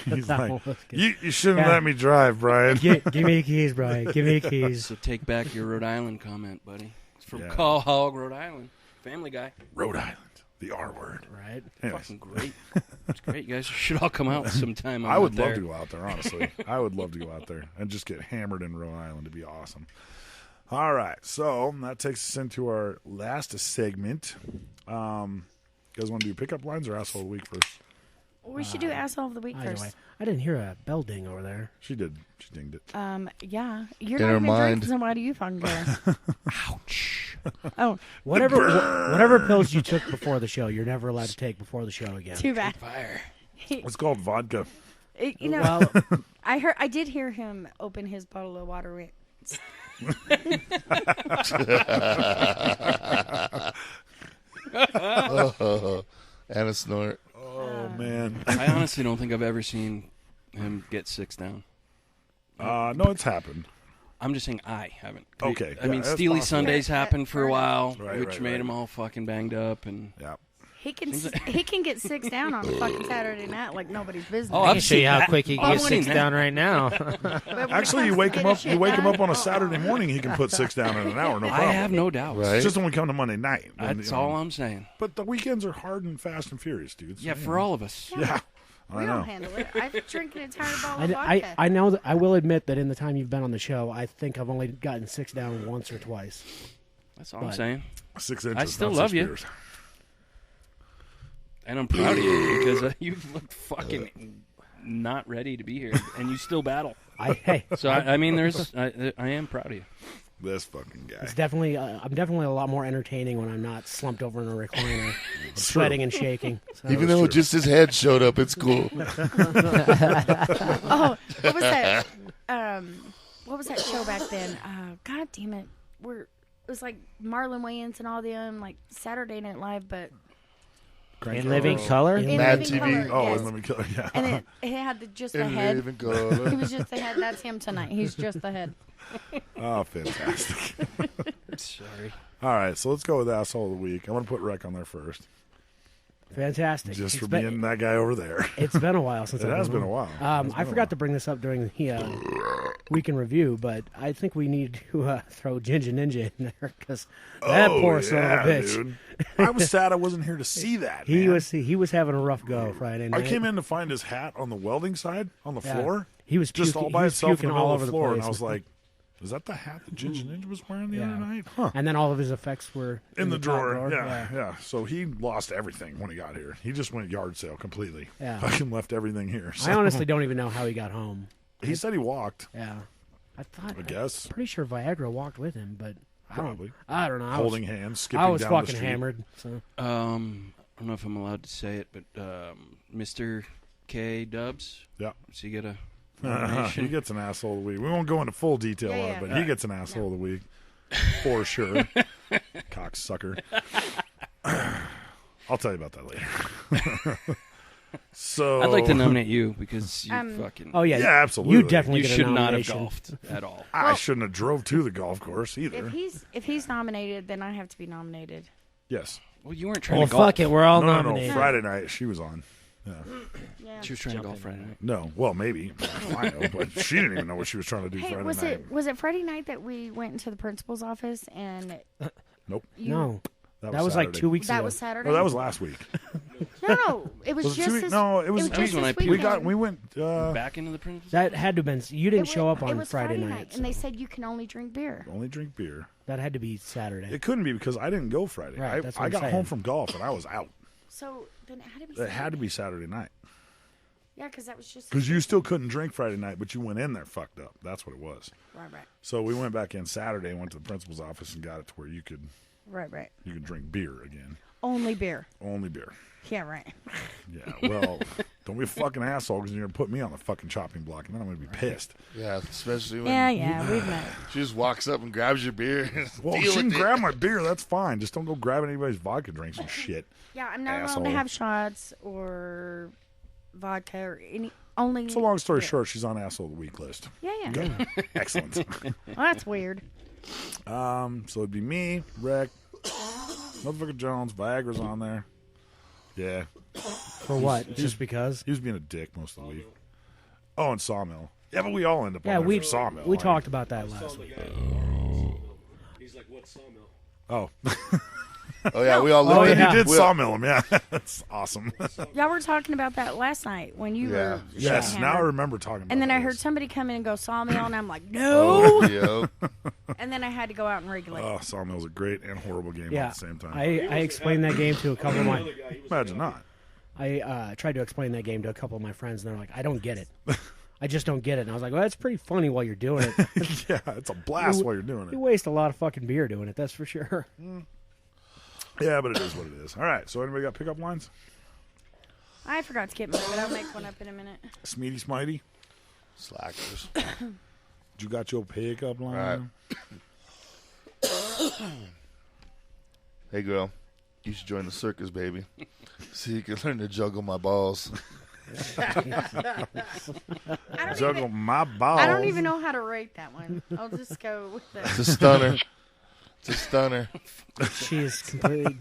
He's That like, one was good. "You shouldn't Yeah. let me drive, Brian." Give me the keys, Brian. Give me the keys. So take back your Rhode Island comment, buddy. It's from Yeah. Call Hog, Rhode Island. Family Guy. Rhode Island, the R word. Right. Anyways, Fucking great. It's great. You guys should all come out sometime. I would love to go out there, honestly. I would love to go out there and just get hammered in Rhode Island. It'd be awesome. All right, so that takes us into our last segment. You guys want to do pickup lines or asshole of the week first? We should do asshole of the week Either first. way. I didn't hear a bell ding over there. She did. She dinged it. Yeah, you're Never not even mind. drinking, so why do you fucking care? Ouch. Oh, Whatever pills you took before the show, you're never allowed to take before the show again. too bad. Fire. It's called vodka. You know, Well, I did hear him open his bottle of water. And a snort. Oh man. I honestly don't think I've ever seen him get 6 down. No, it's happened. I'm just saying I haven't. Okay, I mean, yeah, that's Steely possible. Sundays happened for a while, Right, which right, made right. him all fucking banged up. And Yeah. He can get 6 down on a fucking Saturday night like nobody's business. Oh, I can I've show you seen how that. quick he Oh, can I've get seen 6 that. down right now. But when it Actually, you comes wake to him getting up. You shit wake him done, up on a Saturday morning. He can put 6 down in an hour. No I problem. have no doubt. Right. It's just when we come to Monday night. when, That's you know, all I'm saying. But the weekends are hard and fast and furious, dude. So, Yeah, for all of us. Yeah. I We know. don't handle it. I drink an entire bottle of I vodka. know that I will admit that in the time you've been on the show, I think I've only gotten 6 down once or twice. That's all I'm But- saying. 6 inches. I still not love 6 you. beers. And I'm proud of you because you look fucking not ready to be here, and you still battle. So I mean, I am proud of you. This fucking guy. It's definitely I'm definitely a lot more entertaining when I'm not slumped over in a recliner, sweating and shaking. So. Even though just his head showed up, it's cool. Oh, what was that? What was been? God damn it. It was like Marlon Wayans and all them, like Saturday Night Live, but In Living Color? In Mad Living TV. Color, yes. In Living Color, yeah. And it had just the In head. Living Color. He was just the head. That's him tonight. He's just the head. Oh, fantastic. Sorry. All right, so let's go with Asshole of the Week. I'm going to put Rec on there first. Fantastic. Just It's for been- being that guy over there. It's been a while since It I've has been been a on. while. I forgot to bring this up during the week in review, but I think we need to throw Ginger Ninja in there because that poor son of a bitch. Dude. I was sad I wasn't here to see that. He man. was having a rough go Friday I night. came in to find his hat on the welding side on the Yeah. floor. He was just puking- all by he was itself in the puking middle all of over the the floor, and place. I was like, "Is that the hat that Ginger Ninja was wearing the other night?" Huh. And then all of his effects were In the top drawer. Yeah. So he lost everything when he got here. He just went yard sale completely. Yeah. Fucking left everything here. So. I honestly don't even know how he got home. He said he walked. Yeah. I guess. I'm pretty sure Viagra walked with him, but Probably. I don't know. Holding hands, skipping I was down the fucking street. hammered. So. I don't know if I'm allowed to say it, but Mr. K Dubs. Yeah. Does he get a He nomination? gets an asshole of the week. We won't go into full detail on it, but he gets an asshole of the week for sure. Cocksucker. I'll tell you about that later. So I'd like to nominate you because you fucking. Oh yeah, yeah, absolutely. You definitely You get a should not have nomination. golfed at all. I shouldn't have drove to the golf course either. If he's nominated, then I have to be nominated. Yes. Well, you weren't trying Well, to golf. fuck it. We're all No, nominated. Friday night she was on. Yeah. She was trying to golf Friday night. No, well maybe. I know, but she didn't even know what she was trying to do Hey, Friday was night. it Friday night that we went into the principal's office and? Nope. No. That was like Saturday. 2 weeks ago. That was Saturday. No, that was last week. No, it was Was it just 2 weeks? this. No, it was just when I this peed. weekend. we went Back into the principal's. That had to have been. You didn't show up It on was Friday night, night. and they said you can only drink beer. only drink beer. That had to be Saturday. It couldn't be because I didn't go Friday. Right, that's what I I'm got saying. home from golf and I was out. So then it had to be. It had to be Saturday night. Yeah, because that was just. Because you still couldn't drink Friday night, but you went in there fucked up. That's what it was. Right. So we went back in Saturday and went to the principal's office and got it to where you could Right. drink beer again. Only beer. Only beer. Yeah, right. Yeah, well, don't be a fucking asshole because you're going to put me on the fucking chopping block and then I'm going to be pissed. Yeah, especially when Yeah, we've met. she just walks up and grabs your beer. And Well, deal she can with it. grab my beer. That's fine. Just don't go grabbing anybody's vodka drinks and shit. Yeah, I'm not allowed Asshole. to have shots or vodka or any. Only. So long story beer. short, she's on asshole of the week list. Yeah. Good. Excellent. Well, that's weird. So it'd be me, Rick, motherfucker Jones, Viagra's on there. Yeah. For what? Just because? He was being a dick most of the week. Oh, and Sawmill. Yeah, but we all end up Yeah, on there we for Sawmill. we Like, talked about that last week. He's like, what sawmill? Oh. Oh yeah, we all looked Oh, at yeah. He did we- Sawmill him, yeah. That's awesome. Y'all were talking about that last night when you were. Yes, shit now I hammered. remember talking about And then I this. heard somebody come in and go Sawmill, and I'm like, no. Yo. And then I had to go out and regulate. Oh, Sawmill's a great and horrible game Yeah, at the same time. I explained that game to a couple of my. Imagine not. I tried to explain that game to a couple of my friends, and they're like, "I don't get it. I just don't get it." And I was like, "Well, it's pretty funny while you're doing it. Yeah, it's a blast while you're doing You it. waste a lot of fucking beer doing it. That's for sure." Yeah, but it is what it is. All right, so anybody got pickup lines? I forgot to get mine, but I'll make one up in a minute. Smeety Smitey? Slackers. You got your pickup line? Hey girl, you should join the circus, baby. So you can learn to juggle my balls. Juggle my balls. I don't even know how to rate that one. I'll just go with It's the. a stunner. It's a stunner. She is completely.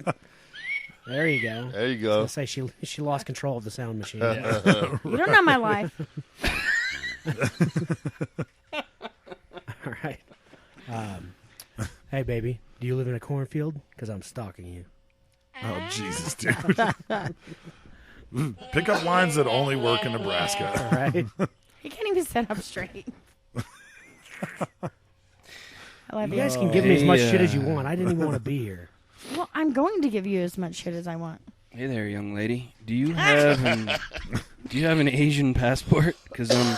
There you go. There you I go. was gonna say she lost control of the sound machine. You don't know my life. All right. Hey, baby, do you live in a cornfield? Because I'm stalking you. Oh, Jesus, dude. Pickup lines that only work in Nebraska. All right. He can't even sit up straight. I love You you. guys can give me as much shit as you want. I didn't even want to be here. Well, I'm going to give you as much shit as I want. Hey there, young lady. Do you have an Asian passport? Because I'm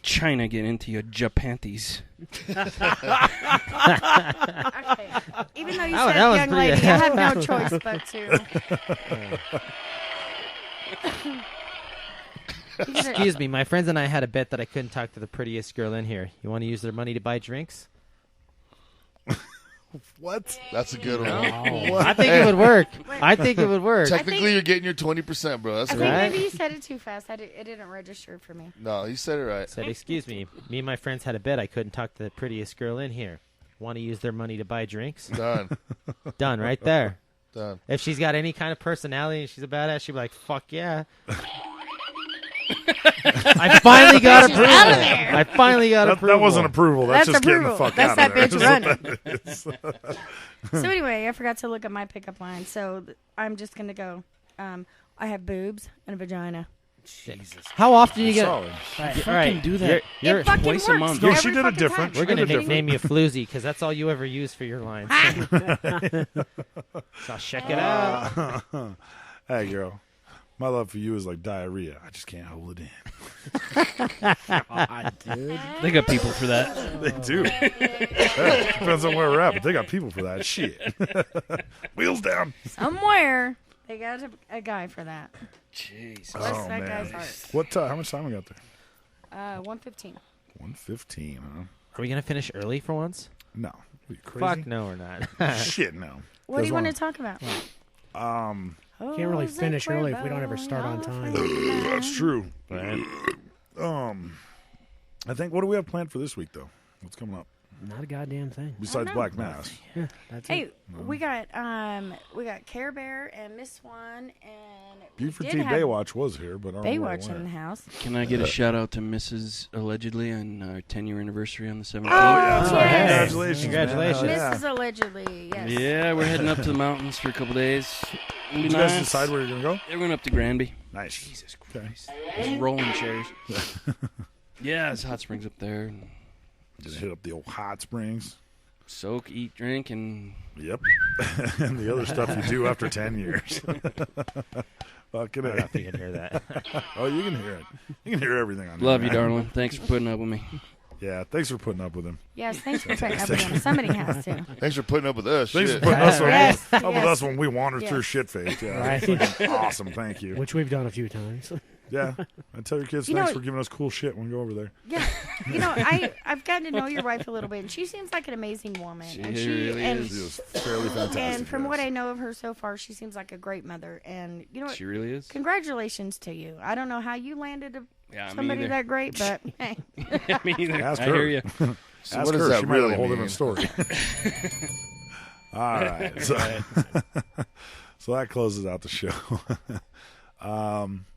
trying to get into your Japanthies. Okay. Even though you That said was young pretty- lady, I have no choice but to. Excuse me, my friends and I had a bet that I couldn't talk to the prettiest girl in here. You want to use their money to buy drinks? What? That's a good one. I think it would work. I think it would work. Technically, you're getting your 20%, bro. That's I cool. think maybe you said it too fast. It didn't register for me. No, you said it right. Said, excuse me. Me and my friends had a bet I couldn't talk to the prettiest girl in here. Want to use their money to buy drinks? Done. Done right there. Done. If she's got any kind of personality and she's a badass, she'd be like, fuck yeah. I finally got approval. I finally got approval. That wasn't approval. That's just approval. getting the fuck That's out of that there. bitch running. So anyway, I forgot to look at my pickup line. So I'm just going to go. I have boobs and a vagina. Jesus. How often do you get? Solid. Right. Do that. You're It fucking twice a works. month. No, Every she did it fucking different. time. We're gonna She did it nickname you Floozy because that's all you ever use for your lines. So check it out. Hey, girl. My love for you is like diarrhea. I just can't hold it in. God, dude. They got people for that. They do. Yeah, depends on where we're at, but they got people for that shit. Wheels down. Somewhere they got a guy for that. Jeez. Bless Oh, that man. guy's heart. What? How much time we got there? 1:15. 1:15, huh? Are we gonna finish early for once? No. Are you crazy? Fuck no, we're not. Shit, no. What do you want to talk about? Can't really finish early if we don't ever start on time. That's true. I think, what do we have planned for this week, though? What's coming up? Not a goddamn thing. Besides Black Mass. Yeah, that's Hey, it. we got Care Bear and Miss Swan and Buford we T. did have Baywatch was here, but I don't know where it Baywatch in the went. house. Can I get a shout out to Mrs. Allegedly on our 10-year anniversary on the 17th? Oh, yeah, that's yes. right. Congratulations. Congratulations. Man. Hell Mrs. Allegedly, yes. Yeah, we're heading up to the mountains for a couple days. It'll be Did you guys nice. decide where you're going to go? Yeah, we're going up to Granby. Nice. Jesus Okay. Christ. Just rolling chairs. Yeah, there's hot springs up there. And Just hit up the old hot springs. soak, eat, drink, and Yep. And the other stuff you do after 10 years. Fucking I don't know A. if you can hear that. Oh, you can hear it. You can hear everything on love there, you, man. darling. Thanks for putting up with me. Yeah, thanks for putting up with him. Yes, thanks for putting up with him. Somebody has to. Thanks for putting up with us. Thanks Shit. for putting us Yes, up with yes. us when we wander through Yes. shit face. Yeah, Right. that's fucking awesome. Thank you. Which we've done a few times. Yeah, I tell your kids You thanks know- for giving us cool shit when we go over there. Yeah, I've gotten to know your wife a little bit, and she seems like an amazing woman. She and really and, is. She was fairly fantastic. And from yes. what I know of her so far, she seems like a great mother. And you know what? She really is. Congratulations to you. I don't know how you landed Yeah, me somebody either. that great, but hey. Me either. Ask I her. hear you. So Ask what does her. that She might have really a whole mean? different story. All right. So that closes out the show.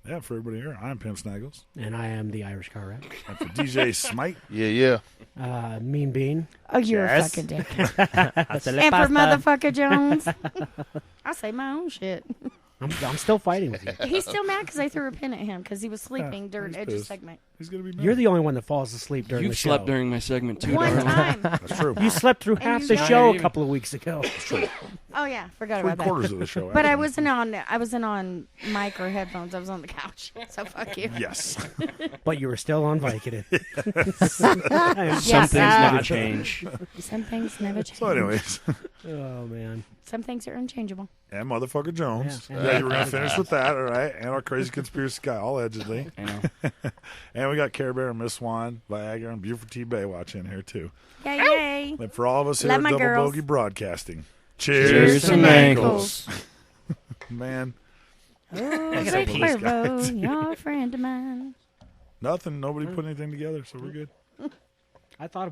Yeah, for everybody here, I'm Pimp Snaggles. And I am the Irish car rep. And for DJ SMYT. Yeah. Mean Bean. Oh, you're a fucking dick. And for motherfucker Jones, I say my own shit. I'm still fighting with you. He's still mad because I threw a pin at him because he was sleeping during he's Edge's pissed. segment. He's going to be mad. You're the only one that falls asleep during You've the show. slept during my segment too, One darling. time. That's true. You slept through And half you the got- show a Not couple of weeks ago. Oh yeah, forgot Three about quarters that. of the show. But I actually. wasn't on mic or headphones. I was on the couch. So fuck you. Yes. But you were still on Vicodin. Some things never change. Some things never change. So, anyways. Oh, man. Some things are unchangeable. And motherfucker Jones. Yeah. Yeah, you were going to finish with that, all right? And our crazy conspiracy guy, allegedly. I know. And we got Care Bear and Miss Swan, Viagra, and Buford T. Baywatch in here, too. Yay, yay. And for all of us here Love at my Double girls. Bogey Broadcasting, Cheers cheers, some ankles. Man, Oh, That's Ray some of these Cuervo, guys. you're a friend of mine. nothing. Nobody put anything together, so we're good. I thought